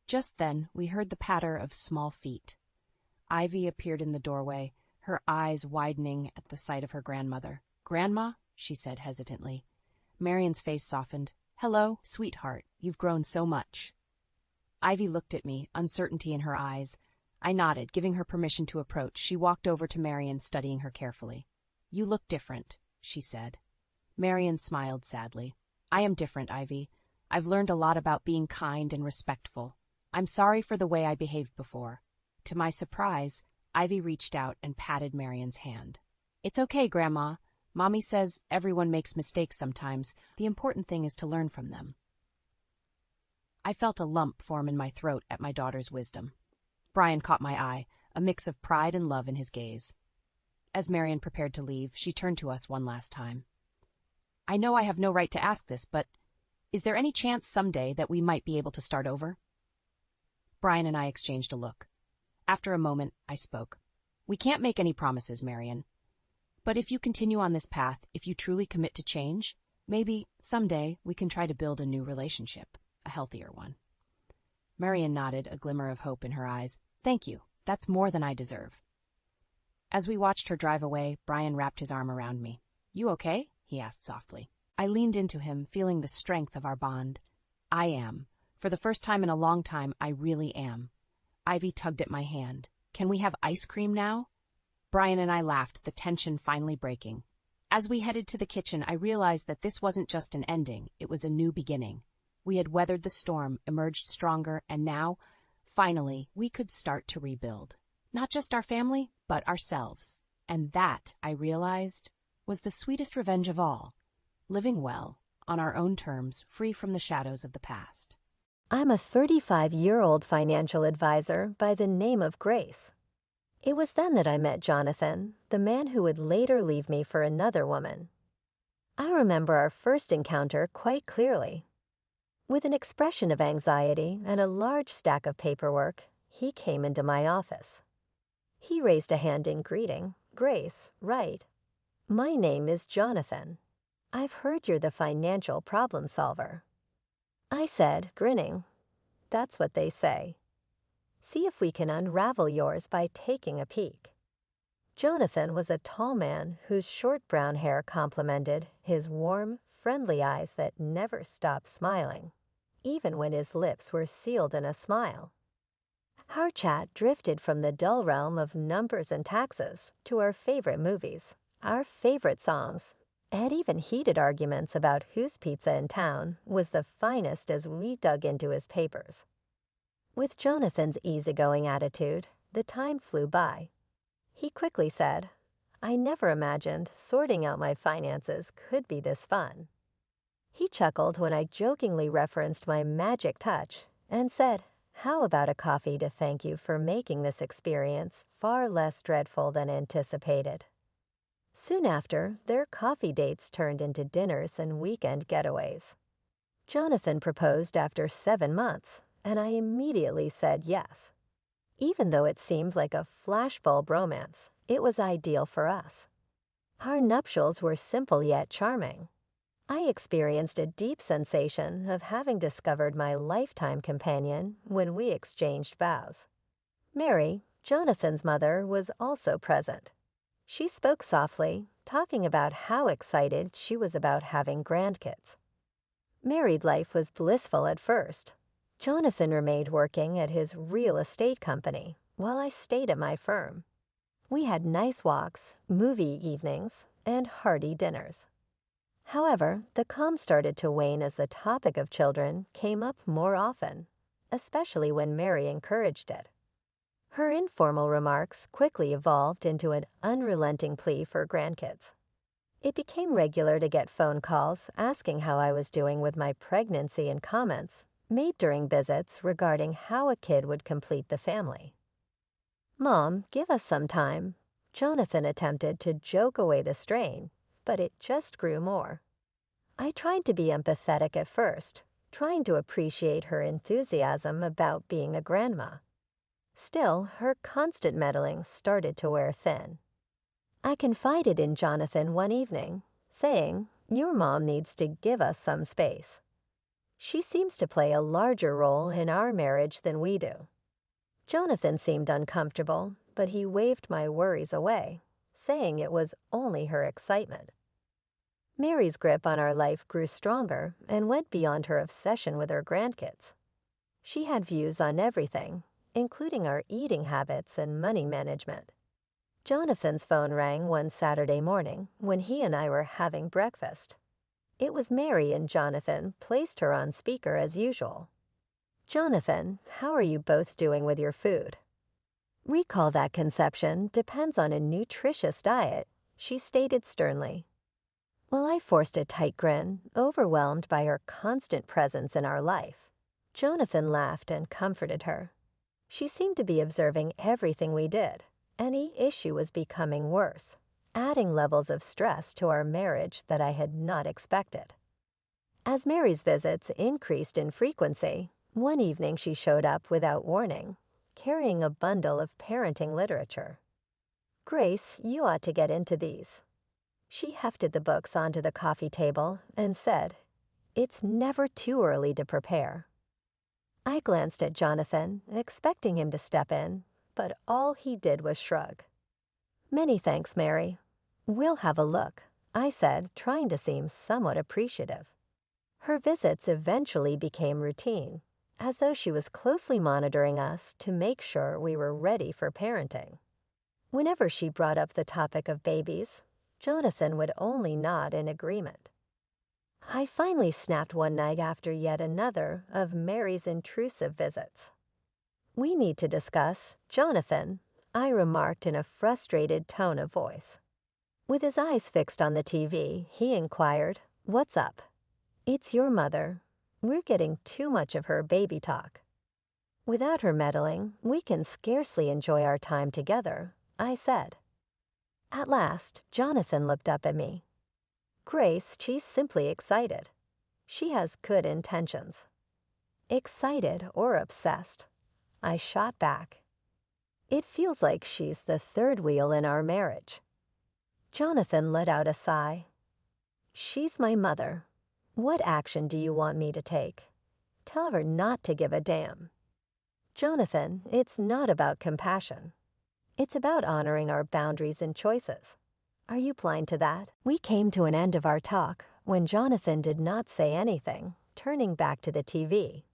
Just then, we heard the patter of small feet. Ivy appeared in the doorway, her eyes widening at the sight of her grandmother. Grandma? She said hesitantly. Marian's face softened. Hello, sweetheart. You've grown so much. Ivy looked at me, uncertainty in her eyes. I nodded, giving her permission to approach. She walked over to Marian, studying her carefully. You look different, she said. Marian smiled sadly. I am different, Ivy. I've learned a lot about being kind and respectful. I'm sorry for the way I behaved before. To my surprise, Ivy reached out and patted Marian's hand. It's okay, Grandma. Mommy says everyone makes mistakes sometimes. The important thing is to learn from them. I felt a lump form in my throat at my daughter's wisdom. Brian caught my eye, a mix of pride and love in his gaze. As Marian prepared to leave, she turned to us one last time. I know I have no right to ask this, but is there any chance someday that we might be able to start over? Brian and I exchanged a look. After a moment, I spoke. We can't make any promises, Marian. But if you continue on this path, if you truly commit to change, maybe, someday, we can try to build a new relationship, a healthier one. Marian nodded, a glimmer of hope in her eyes. Thank you. That's more than I deserve. As we watched her drive away, Brian wrapped his arm around me. You okay? He asked softly. I leaned into him, feeling the strength of our bond. I am. For the first time in a long time, I really am. Ivy tugged at my hand. Can we have ice cream now? Brian and I laughed, the tension finally breaking. As we headed to the kitchen, I realized that this wasn't just an ending, it was a new beginning. We had weathered the storm, emerged stronger, and now, finally, we could start to rebuild. Not just our family, but ourselves. And that, I realized, was the sweetest revenge of all. Living well, on our own terms, free from the shadows of the past. I'm a 35-year-old financial advisor by the name of Grace. It was then that I met Jonathan, the man who would later leave me for another woman. I remember our first encounter quite clearly. With an expression of anxiety and a large stack of paperwork, he came into my office. He raised a hand in greeting. Grace, right. My name is Jonathan. I've heard you're the financial problem solver. I said, grinning, that's what they say. See if we can unravel yours by taking a peek. Jonathan was a tall man whose short brown hair complemented his warm, friendly eyes that never stopped smiling, even when his lips were sealed in a smile. Our chat drifted from the dull realm of numbers and taxes to our favorite movies, our favorite songs, and even heated arguments about whose pizza in town was the finest as we dug into his papers. With Jonathan's easygoing attitude, the time flew by. He quickly said, I never imagined sorting out my finances could be this fun. He chuckled when I jokingly referenced my magic touch and said, how about a coffee to thank you for making this experience far less dreadful than anticipated? Soon after, their coffee dates turned into dinners and weekend getaways. Jonathan proposed after 7 months, and I immediately said yes. Even though it seemed like a flashbulb romance, it was ideal for us. Our nuptials were simple yet charming. I experienced a deep sensation of having discovered my lifetime companion when we exchanged vows. Mary, Jonathan's mother was also present. She spoke softly, talking about how excited she was about having grandkids. Married life was blissful at first. Jonathan remained working at his real estate company while I stayed at my firm. We had nice walks, movie evenings, and hearty dinners. However, the calm started to wane as the topic of children came up more often, especially when Mary encouraged it. Her informal remarks quickly evolved into an unrelenting plea for grandkids. It became regular to get phone calls asking how I was doing with my pregnancy and comments made during visits regarding how a kid would complete the family. "Mom, give us some time." Jonathan attempted to joke away the strain, but it just grew more. I tried to be empathetic at first, trying to appreciate her enthusiasm about being a grandma. Still, her constant meddling started to wear thin. I confided in Jonathan one evening, saying, "Your mom needs to give us some space. She seems to play a larger role in our marriage than we do." Jonathan seemed uncomfortable, but he waved my worries away, saying it was only her excitement. Mary's grip on our life grew stronger and went beyond her obsession with her grandkids. She had views on everything, including our eating habits and money management. Jonathan's phone rang one Saturday morning when he and I were having breakfast. It was Mary, and Jonathan placed her on speaker as usual. "Jonathan, how are you both doing with your food?" "Recall that conception depends on a nutritious diet," she stated sternly. While I forced a tight grin, overwhelmed by her constant presence in our life, Jonathan laughed and comforted her. She seemed to be observing everything we did. Any issue was becoming worse, adding levels of stress to our marriage that I had not expected. As Mary's visits increased in frequency, one evening she showed up without warning, carrying a bundle of parenting literature. "Grace, you ought to get into these." She hefted the books onto the coffee table and said, "It's never too early to prepare." I glanced at Jonathan, expecting him to step in, but all he did was shrug. "Many thanks, Mary. We'll have a look," I said, trying to seem somewhat appreciative. Her visits eventually became routine, as though she was closely monitoring us to make sure we were ready for parenting. Whenever she brought up the topic of babies, Jonathan would only nod in agreement. I finally snapped one night after yet another of Mary's intrusive visits. "We need to discuss, Jonathan," I remarked in a frustrated tone of voice. With his eyes fixed on the TV, he inquired, "What's up?" "It's your mother. We're getting too much of her baby talk." "Without her meddling, we can scarcely enjoy our time together," I said. At last, Jonathan looked up at me. "Grace, she's simply excited. She has good intentions." "Excited or obsessed?" I shot back. "It feels like she's the third wheel in our marriage." Jonathan let out a sigh. "She's my mother. What action do you want me to take? Tell her not to give a damn." "Jonathan, it's not about compassion. It's about honoring our boundaries and choices. Are you blind to that?" We came to an end of our talk when Jonathan did not say anything, turning back to the TV.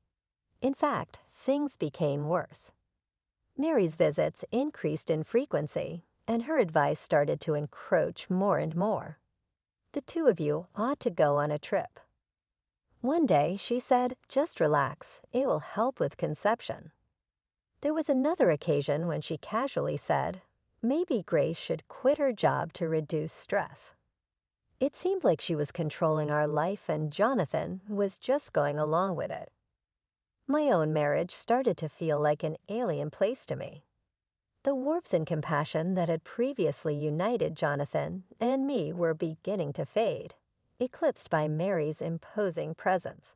In fact, things became worse. Mary's visits increased in frequency, and her advice started to encroach more and more. "The two of you ought to go on a trip." One day, she said, "Just relax. It will help with conception." There was another occasion when she casually said, maybe Grace should quit her job to reduce stress. It seemed like she was controlling our life and Jonathan was just going along with it. My own marriage started to feel like an alien place to me. The warmth and compassion that had previously united Jonathan and me were beginning to fade, eclipsed by Mary's imposing presence.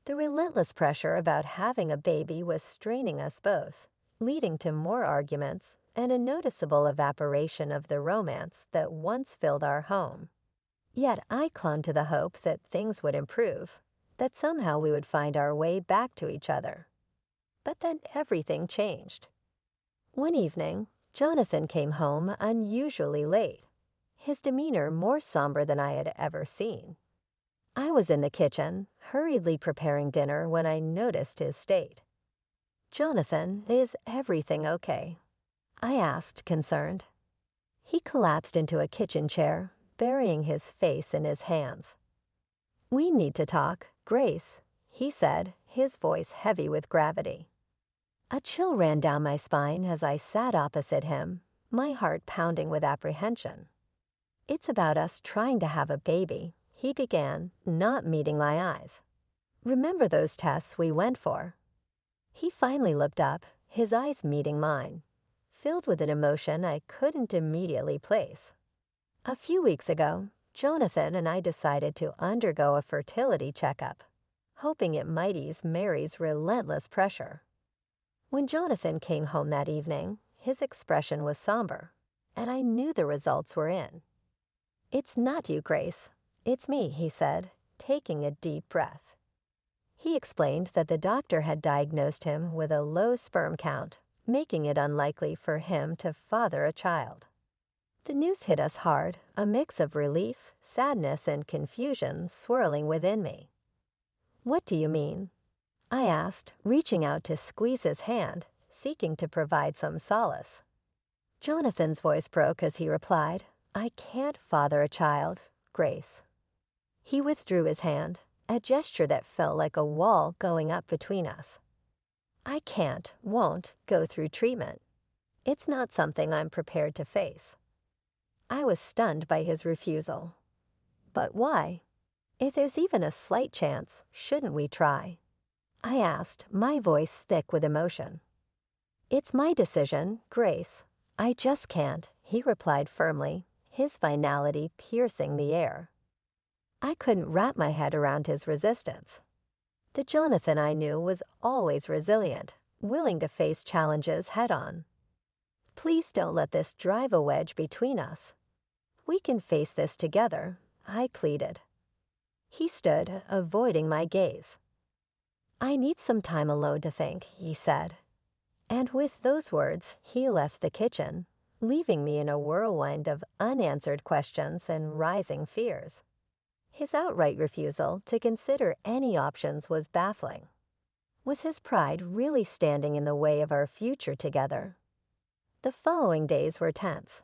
The relentless pressure about having a baby was straining us both, leading to more arguments and a noticeable evaporation of the romance that once filled our home. Yet I clung to the hope that things would improve, that somehow we would find our way back to each other. But then everything changed. One evening, Jonathan came home unusually late, his demeanor more somber than I had ever seen. I was in the kitchen, hurriedly preparing dinner when I noticed his state. "Jonathan, is everything okay?" I asked, concerned. He collapsed into a kitchen chair, burying his face in his hands. "We need to talk, Grace," he said, his voice heavy with gravity. A chill ran down my spine as I sat opposite him, my heart pounding with apprehension. "It's about us trying to have a baby," he began, not meeting my eyes. "Remember those tests we went for?" He finally looked up, his eyes meeting mine, filled with an emotion I couldn't immediately place. "A few weeks ago, Jonathan and I decided to undergo a fertility checkup, hoping it might ease Mary's relentless pressure." When Jonathan came home that evening, his expression was somber, and I knew the results were in. "It's not you, Grace. It's me," he said, taking a deep breath. He explained that the doctor had diagnosed him with a low sperm count, making it unlikely for him to father a child. The news hit us hard, a mix of relief, sadness, and confusion swirling within me. "What do you mean?" I asked, reaching out to squeeze his hand, seeking to provide some solace. Jonathan's voice broke as he replied, "I can't father a child, Grace." He withdrew his hand, a gesture that felt like a wall going up between us. "I won't go through treatment. It's not something I'm prepared to face." I was stunned by his refusal. "But why? If there's even a slight chance, shouldn't we try?" I asked, my voice thick with emotion. "It's my decision, Grace. I just can't," he replied firmly, his finality piercing the air. I couldn't wrap my head around his resistance. The Jonathan I knew was always resilient, willing to face challenges head-on. "Please don't let this drive a wedge between us. We can face this together," I pleaded. He stood, avoiding my gaze. "I need some time alone to think," he said. And with those words, he left the kitchen, leaving me in a whirlwind of unanswered questions and rising fears. His outright refusal to consider any options was baffling. Was his pride really standing in the way of our future together? The following days were tense.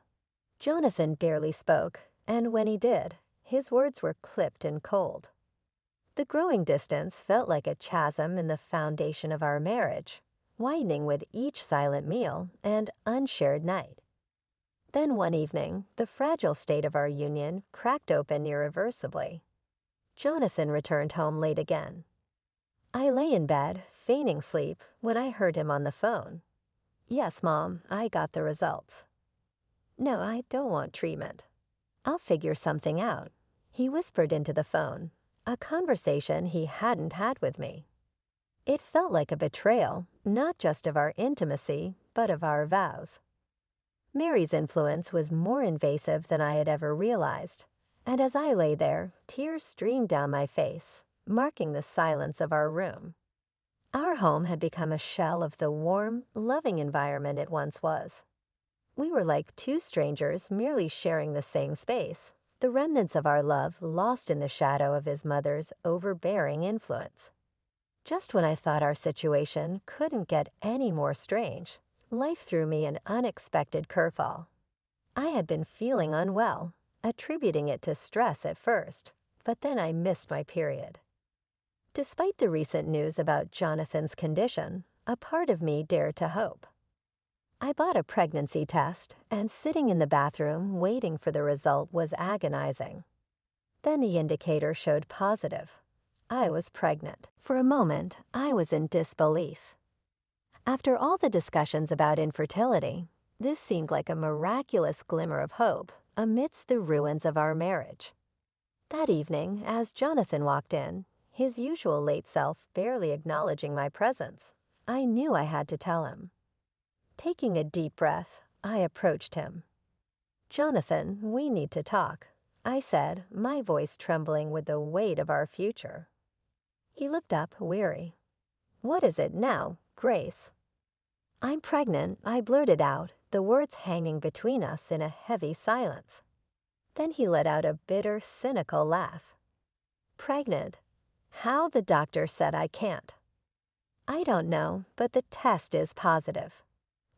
Jonathan barely spoke, and when he did, his words were clipped and cold. The growing distance felt like a chasm in the foundation of our marriage, widening with each silent meal and unshared night. Then one evening, the fragile state of our union cracked open irreversibly. Jonathan returned home late again. I lay in bed, feigning sleep, when I heard him on the phone. "Yes, Mom, I got the results." "No, I don't want treatment. I'll figure something out," he whispered into the phone, a conversation he hadn't had with me. It felt like a betrayal, not just of our intimacy, but of our vows. Mary's influence was more invasive than I had ever realized, and as I lay there, tears streamed down my face, marking the silence of our room. Our home had become a shell of the warm, loving environment it once was. We were like two strangers merely sharing the same space, the remnants of our love lost in the shadow of his mother's overbearing influence. Just when I thought our situation couldn't get any more strange, life threw me an unexpected curveball. I had been feeling unwell, attributing it to stress at first, but then I missed my period. Despite the recent news about Jonathan's condition, a part of me dared to hope. I bought a pregnancy test, and sitting in the bathroom waiting for the result was agonizing. Then the indicator showed positive. I was pregnant. For a moment, I was in disbelief. After all the discussions about infertility, this seemed like a miraculous glimmer of hope amidst the ruins of our marriage. That evening, as Jonathan walked in, his usual late self barely acknowledging my presence, I knew I had to tell him. Taking a deep breath, I approached him. "Jonathan, we need to talk," I said, my voice trembling with the weight of our future. He looked up, weary. "What is it now, Grace?" I'm pregnant, I blurted out, the words hanging between us in a heavy silence. Then he let out a bitter, cynical laugh. Pregnant? How? The doctor said I can't. I don't know, but the test is positive.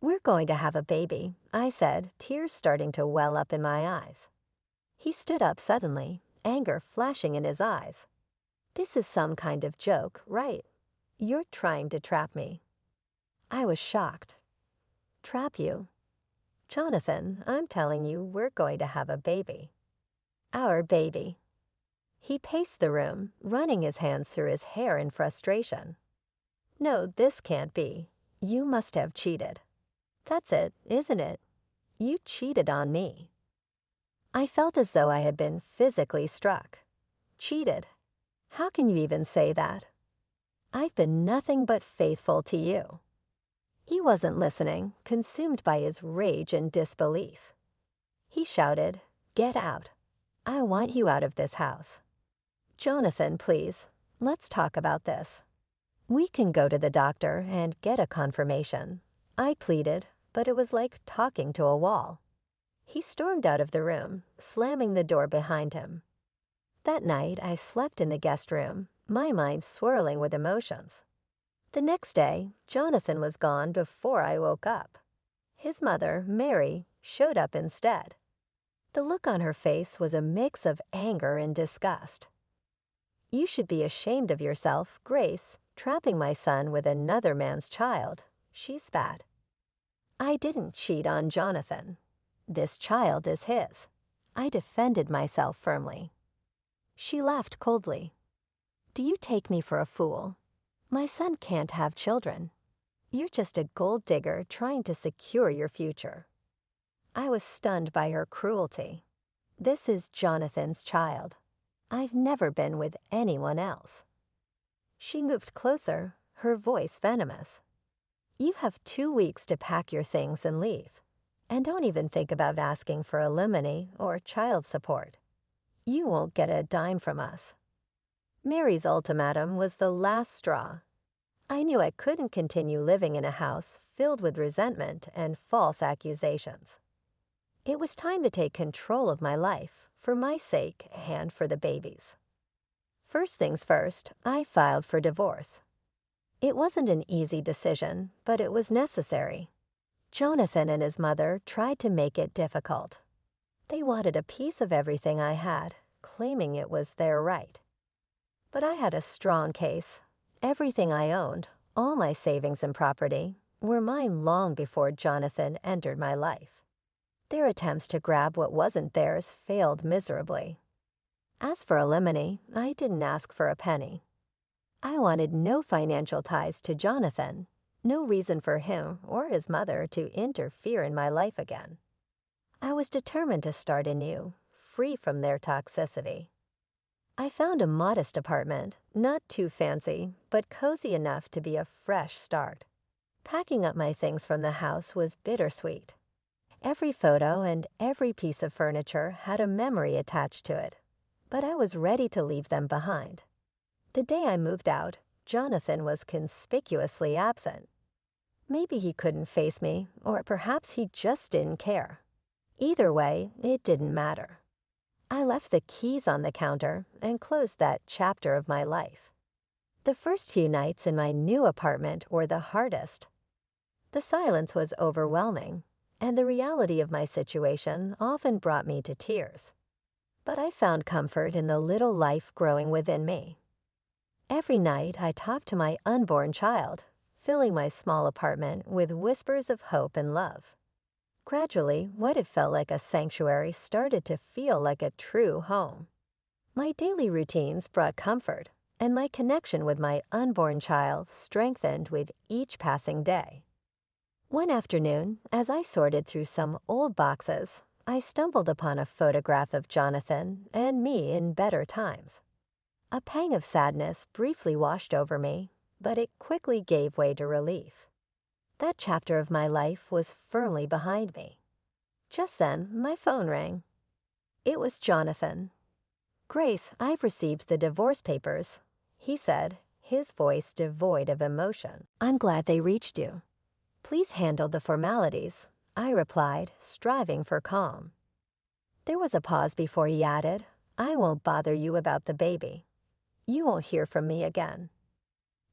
We're going to have a baby, I said, tears starting to well up in my eyes. He stood up suddenly, anger flashing in his eyes. This is some kind of joke, right? You're trying to trap me. I was shocked. Trap you? Jonathan, I'm telling you, we're going to have a baby. Our baby. He paced the room, running his hands through his hair in frustration. No, this can't be. You must have cheated. That's it, isn't it? You cheated on me. I felt as though I had been physically struck. Cheated? How can you even say that? I've been nothing but faithful to you. He wasn't listening, consumed by his rage and disbelief. He shouted, "Get out. I want you out of this house. Jonathan, please, let's talk about this. We can go to the doctor and get a confirmation." I pleaded, but it was like talking to a wall. He stormed out of the room, slamming the door behind him. That night, I slept in the guest room, my mind swirling with emotions. The next day, Jonathan was gone before I woke up. His mother, Mary, showed up instead. The look on her face was a mix of anger and disgust. "You should be ashamed of yourself, Grace, trapping my son with another man's child," she spat. I didn't cheat on Jonathan. This child is his. I defended myself firmly. She laughed coldly. "Do you take me for a fool? My son can't have children. You're just a gold digger trying to secure your future." I was stunned by her cruelty. This is Jonathan's child. I've never been with anyone else. She moved closer, her voice venomous. "You have 2 weeks to pack your things and leave. And don't even think about asking for alimony or child support. You won't get a dime from us." Mary's ultimatum was the last straw. I knew I couldn't continue living in a house filled with resentment and false accusations. It was time to take control of my life, for my sake and for the baby's. First things first, I filed for divorce. It wasn't an easy decision, but it was necessary. Jonathan and his mother tried to make it difficult. They wanted a piece of everything I had, claiming it was their right. But I had a strong case. Everything I owned, all my savings and property, were mine long before Jonathan entered my life. Their attempts to grab what wasn't theirs failed miserably. As for alimony, I didn't ask for a penny. I wanted no financial ties to Jonathan, no reason for him or his mother to interfere in my life again. I was determined to start anew, free from their toxicity. I found a modest apartment, not too fancy, but cozy enough to be a fresh start. Packing up my things from the house was bittersweet. Every photo and every piece of furniture had a memory attached to it, but I was ready to leave them behind. The day I moved out, Jonathan was conspicuously absent. Maybe he couldn't face me, or perhaps he just didn't care. Either way, it didn't matter. I left the keys on the counter and closed that chapter of my life. The first few nights in my new apartment were the hardest. The silence was overwhelming, and the reality of my situation often brought me to tears. But I found comfort in the little life growing within me. Every night I talked to my unborn child, filling my small apartment with whispers of hope and love. Gradually, what had felt like a sanctuary started to feel like a true home. My daily routines brought comfort, and my connection with my unborn child strengthened with each passing day. One afternoon, as I sorted through some old boxes, I stumbled upon a photograph of Jonathan and me in better times. A pang of sadness briefly washed over me, but it quickly gave way to relief. That chapter of my life was firmly behind me. Just then, my phone rang. It was Jonathan. "Grace, I've received the divorce papers," he said, his voice devoid of emotion. "I'm glad they reached you." Please handle the formalities, I replied, striving for calm. There was a pause before he added, I won't bother you about the baby. You won't hear from me again.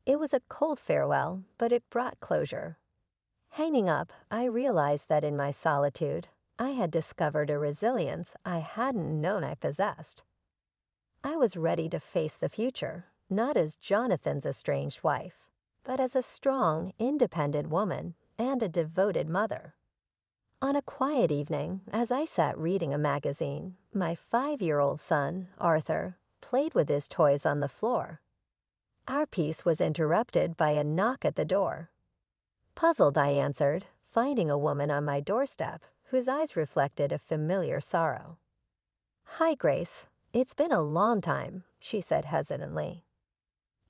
It was a cold farewell, but it brought closure. Hanging up, I realized that in my solitude, I had discovered a resilience I hadn't known I possessed. I was ready to face the future, not as Jonathan's estranged wife, but as a strong, independent woman and a devoted mother. On a quiet evening, as I sat reading a magazine, my 5-year-old son, Arthur, played with his toys on the floor. Our peace was interrupted by a knock at the door. Puzzled, I answered, finding a woman on my doorstep whose eyes reflected a familiar sorrow. Hi, Grace. It's been a long time, she said hesitantly.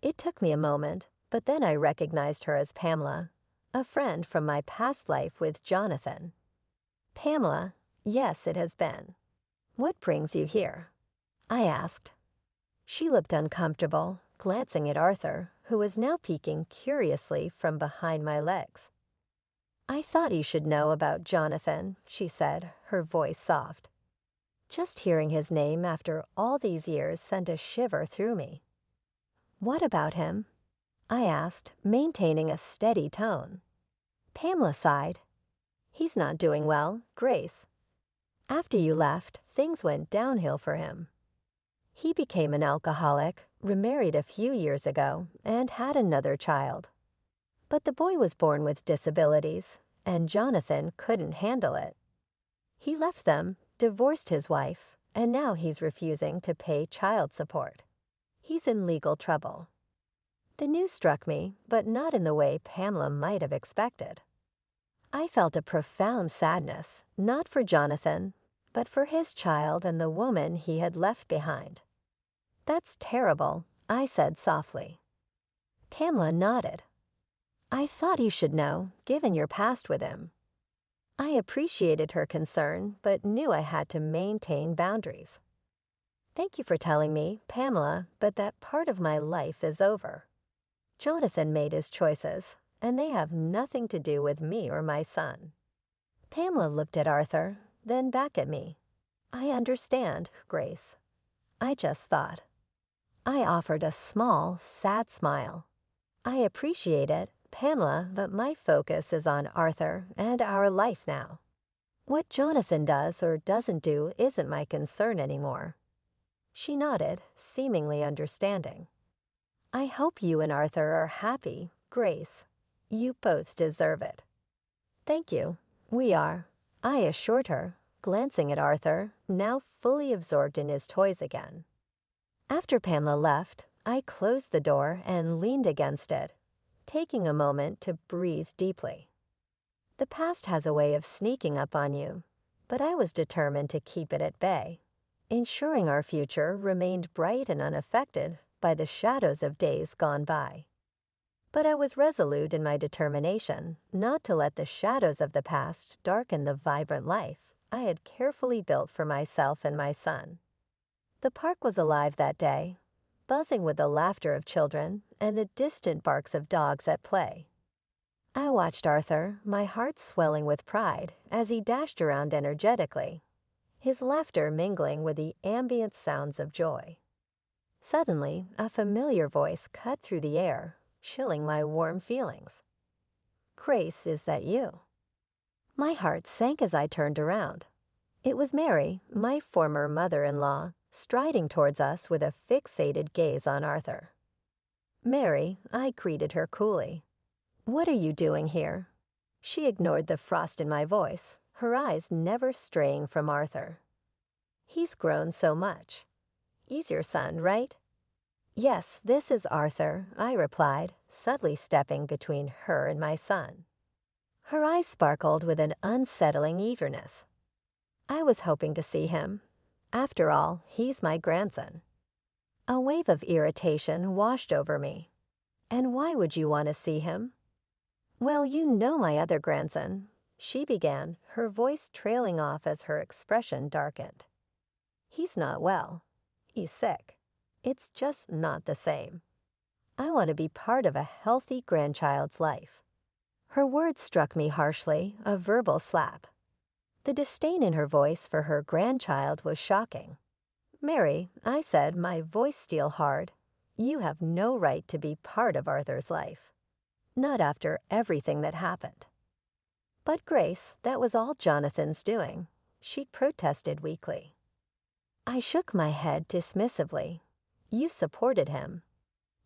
It took me a moment, but then I recognized her as Pamela, a friend from my past life with Jonathan. Pamela, yes, it has been. What brings you here? I asked. She looked uncomfortable, glancing at Arthur, who was now peeking curiously from behind my legs. I thought you should know about Jonathan, she said, her voice soft. Just hearing his name after all these years sent a shiver through me. What about him? I asked, maintaining a steady tone. Pamela sighed. He's not doing well, Grace. After you left, things went downhill for him. He became an alcoholic, remarried a few years ago, and had another child. But the boy was born with disabilities, and Jonathan couldn't handle it. He left them, divorced his wife, and now he's refusing to pay child support. He's in legal trouble. The news struck me, but not in the way Pamela might have expected. I felt a profound sadness, not for Jonathan, but for his child and the woman he had left behind. That's terrible, I said softly. Pamela nodded. I thought you should know, given your past with him. I appreciated her concern, but knew I had to maintain boundaries. Thank you for telling me, Pamela, but that part of my life is over. Jonathan made his choices, and they have nothing to do with me or my son. Pamela looked at Arthur, then back at me. I understand, Grace. I just thought. I offered a small, sad smile. I appreciate it, Pamela, but my focus is on Arthur and our life now. What Jonathan does or doesn't do isn't my concern anymore. She nodded, seemingly understanding. I hope you and Arthur are happy, Grace. You both deserve it. Thank you. We are, I assured her, glancing at Arthur, now fully absorbed in his toys again. After Pamela left, I closed the door and leaned against it, taking a moment to breathe deeply. The past has a way of sneaking up on you, but I was determined to keep it at bay, ensuring our future remained bright and unaffected by the shadows of days gone by. But I was resolute in my determination not to let the shadows of the past darken the vibrant life I had carefully built for myself and my son. The park was alive that day, buzzing with the laughter of children and the distant barks of dogs at play. I watched Arthur, my heart swelling with pride, as he dashed around energetically, his laughter mingling with the ambient sounds of joy. Suddenly, a familiar voice cut through the air, chilling my warm feelings. Grace, is that you? My heart sank as I turned around. It was Mary, my former mother-in-law, striding towards us with a fixated gaze on Arthur. Mary, I greeted her coolly. What are you doing here? She ignored the frost in my voice, her eyes never straying from Arthur. He's grown so much. He's your son, right? Yes, this is Arthur, I replied, subtly stepping between her and my son. Her eyes sparkled with an unsettling eagerness. I was hoping to see him. After all, he's my grandson. A wave of irritation washed over me. And why would you want to see him? Well, you know my other grandson, she began, her voice trailing off as her expression darkened. He's not well. He's sick. It's just not the same. I want to be part of a healthy grandchild's life. Her words struck me harshly, a verbal slap. The disdain in her voice for her grandchild was shocking. "Mary," I said, my voice steel hard, "you have no right to be part of Arthur's life. Not after everything that happened." "But Grace, that was all Jonathan's doing," she protested weakly. I shook my head dismissively. "You supported him.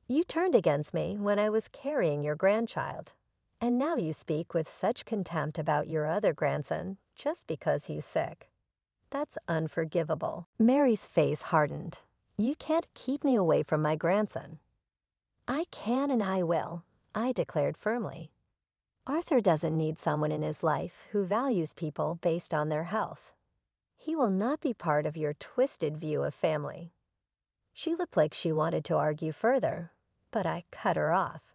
You turned against me when I was carrying your grandchild. And now you speak with such contempt about your other grandson just because he's sick. That's unforgivable." Mary's face hardened. "You can't keep me away from my grandson." "I can and I will," I declared firmly. "Arthur doesn't need someone in his life who values people based on their health. He will not be part of your twisted view of family." She looked like she wanted to argue further, but I cut her off.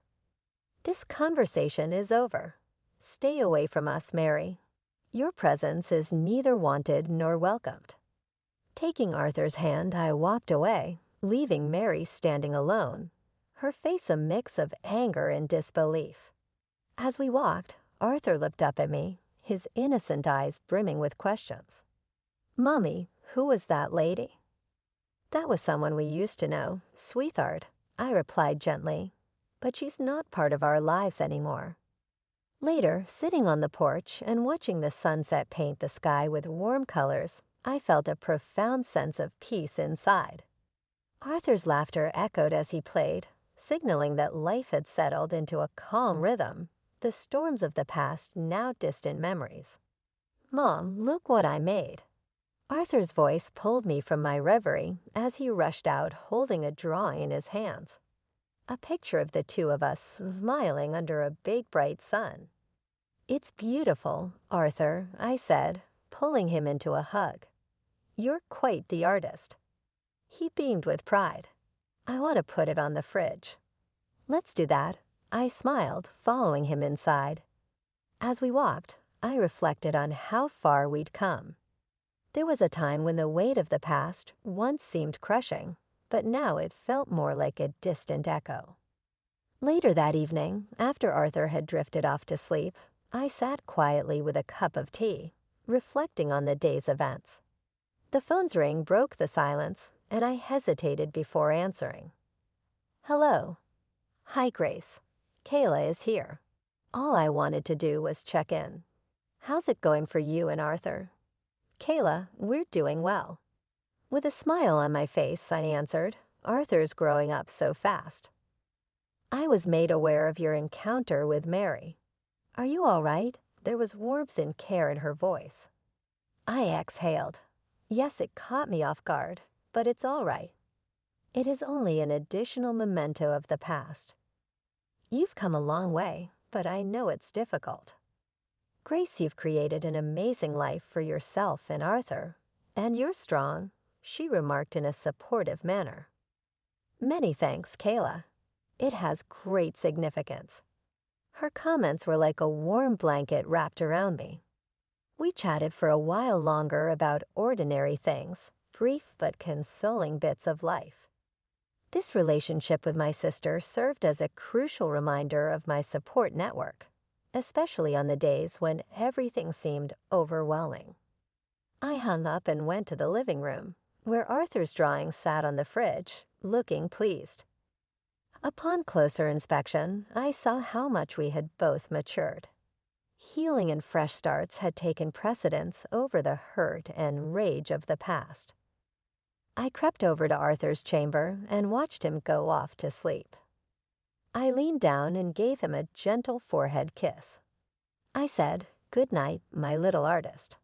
"This conversation is over. Stay away from us, Mary. Your presence is neither wanted nor welcomed." Taking Arthur's hand, I walked away, leaving Mary standing alone, her face a mix of anger and disbelief. As we walked, Arthur looked up at me, his innocent eyes brimming with questions. "Mommy, who was that lady?" "That was someone we used to know, sweetheart," I replied gently, "but she's not part of our lives anymore." Later, sitting on the porch and watching the sunset paint the sky with warm colors, I felt a profound sense of peace inside. Arthur's laughter echoed as he played, signaling that life had settled into a calm rhythm, the storms of the past now distant memories. "Mom, look what I made." Arthur's voice pulled me from my reverie as he rushed out holding a drawing in his hands. A picture of the two of us smiling under a big bright sun. "It's beautiful, Arthur," I said, pulling him into a hug. "You're quite the artist." He beamed with pride. "I want to put it on the fridge." "Let's do that," I smiled, following him inside. As we walked, I reflected on how far we'd come. There was a time when the weight of the past once seemed crushing, but now it felt more like a distant echo. Later that evening, after Arthur had drifted off to sleep, I sat quietly with a cup of tea, reflecting on the day's events. The phone's ring broke the silence, and I hesitated before answering. "Hello." "Hi, Grace. Kayla is here." All I wanted to do was check in. "How's it going for you and Arthur?" "Kayla, we're doing well." With a smile on my face, I answered, "Arthur's growing up so fast." "I was made aware of your encounter with Mary. Are you all right?" There was warmth and care in her voice. I exhaled. Yes, it caught me off guard, but it's all right. It is only an additional memento of the past. You've come a long way, but I know it's difficult. Grace, you've created an amazing life for yourself and Arthur, and you're strong, she remarked in a supportive manner. Many thanks, Kayla. It has great significance. Her comments were like a warm blanket wrapped around me. We chatted for a while longer about ordinary things, brief but consoling bits of life. This relationship with my sister served as a crucial reminder of my support network, especially on the days when everything seemed overwhelming. I hung up and went to the living room, where Arthur's drawing sat on the fridge, looking pleased. Upon closer inspection, I saw how much we had both matured. Healing and fresh starts had taken precedence over the hurt and rage of the past. I crept over to Arthur's chamber and watched him go off to sleep. I leaned down and gave him a gentle forehead kiss. I said, "Good night, my little artist."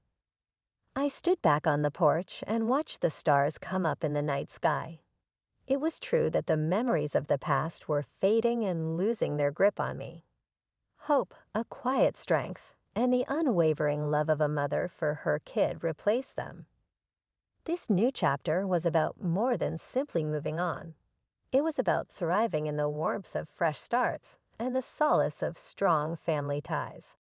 I stood back on the porch and watched the stars come up in the night sky. It was true that the memories of the past were fading and losing their grip on me. Hope, a quiet strength, and the unwavering love of a mother for her kid replaced them. This new chapter was about more than simply moving on. It was about thriving in the warmth of fresh starts and the solace of strong family ties.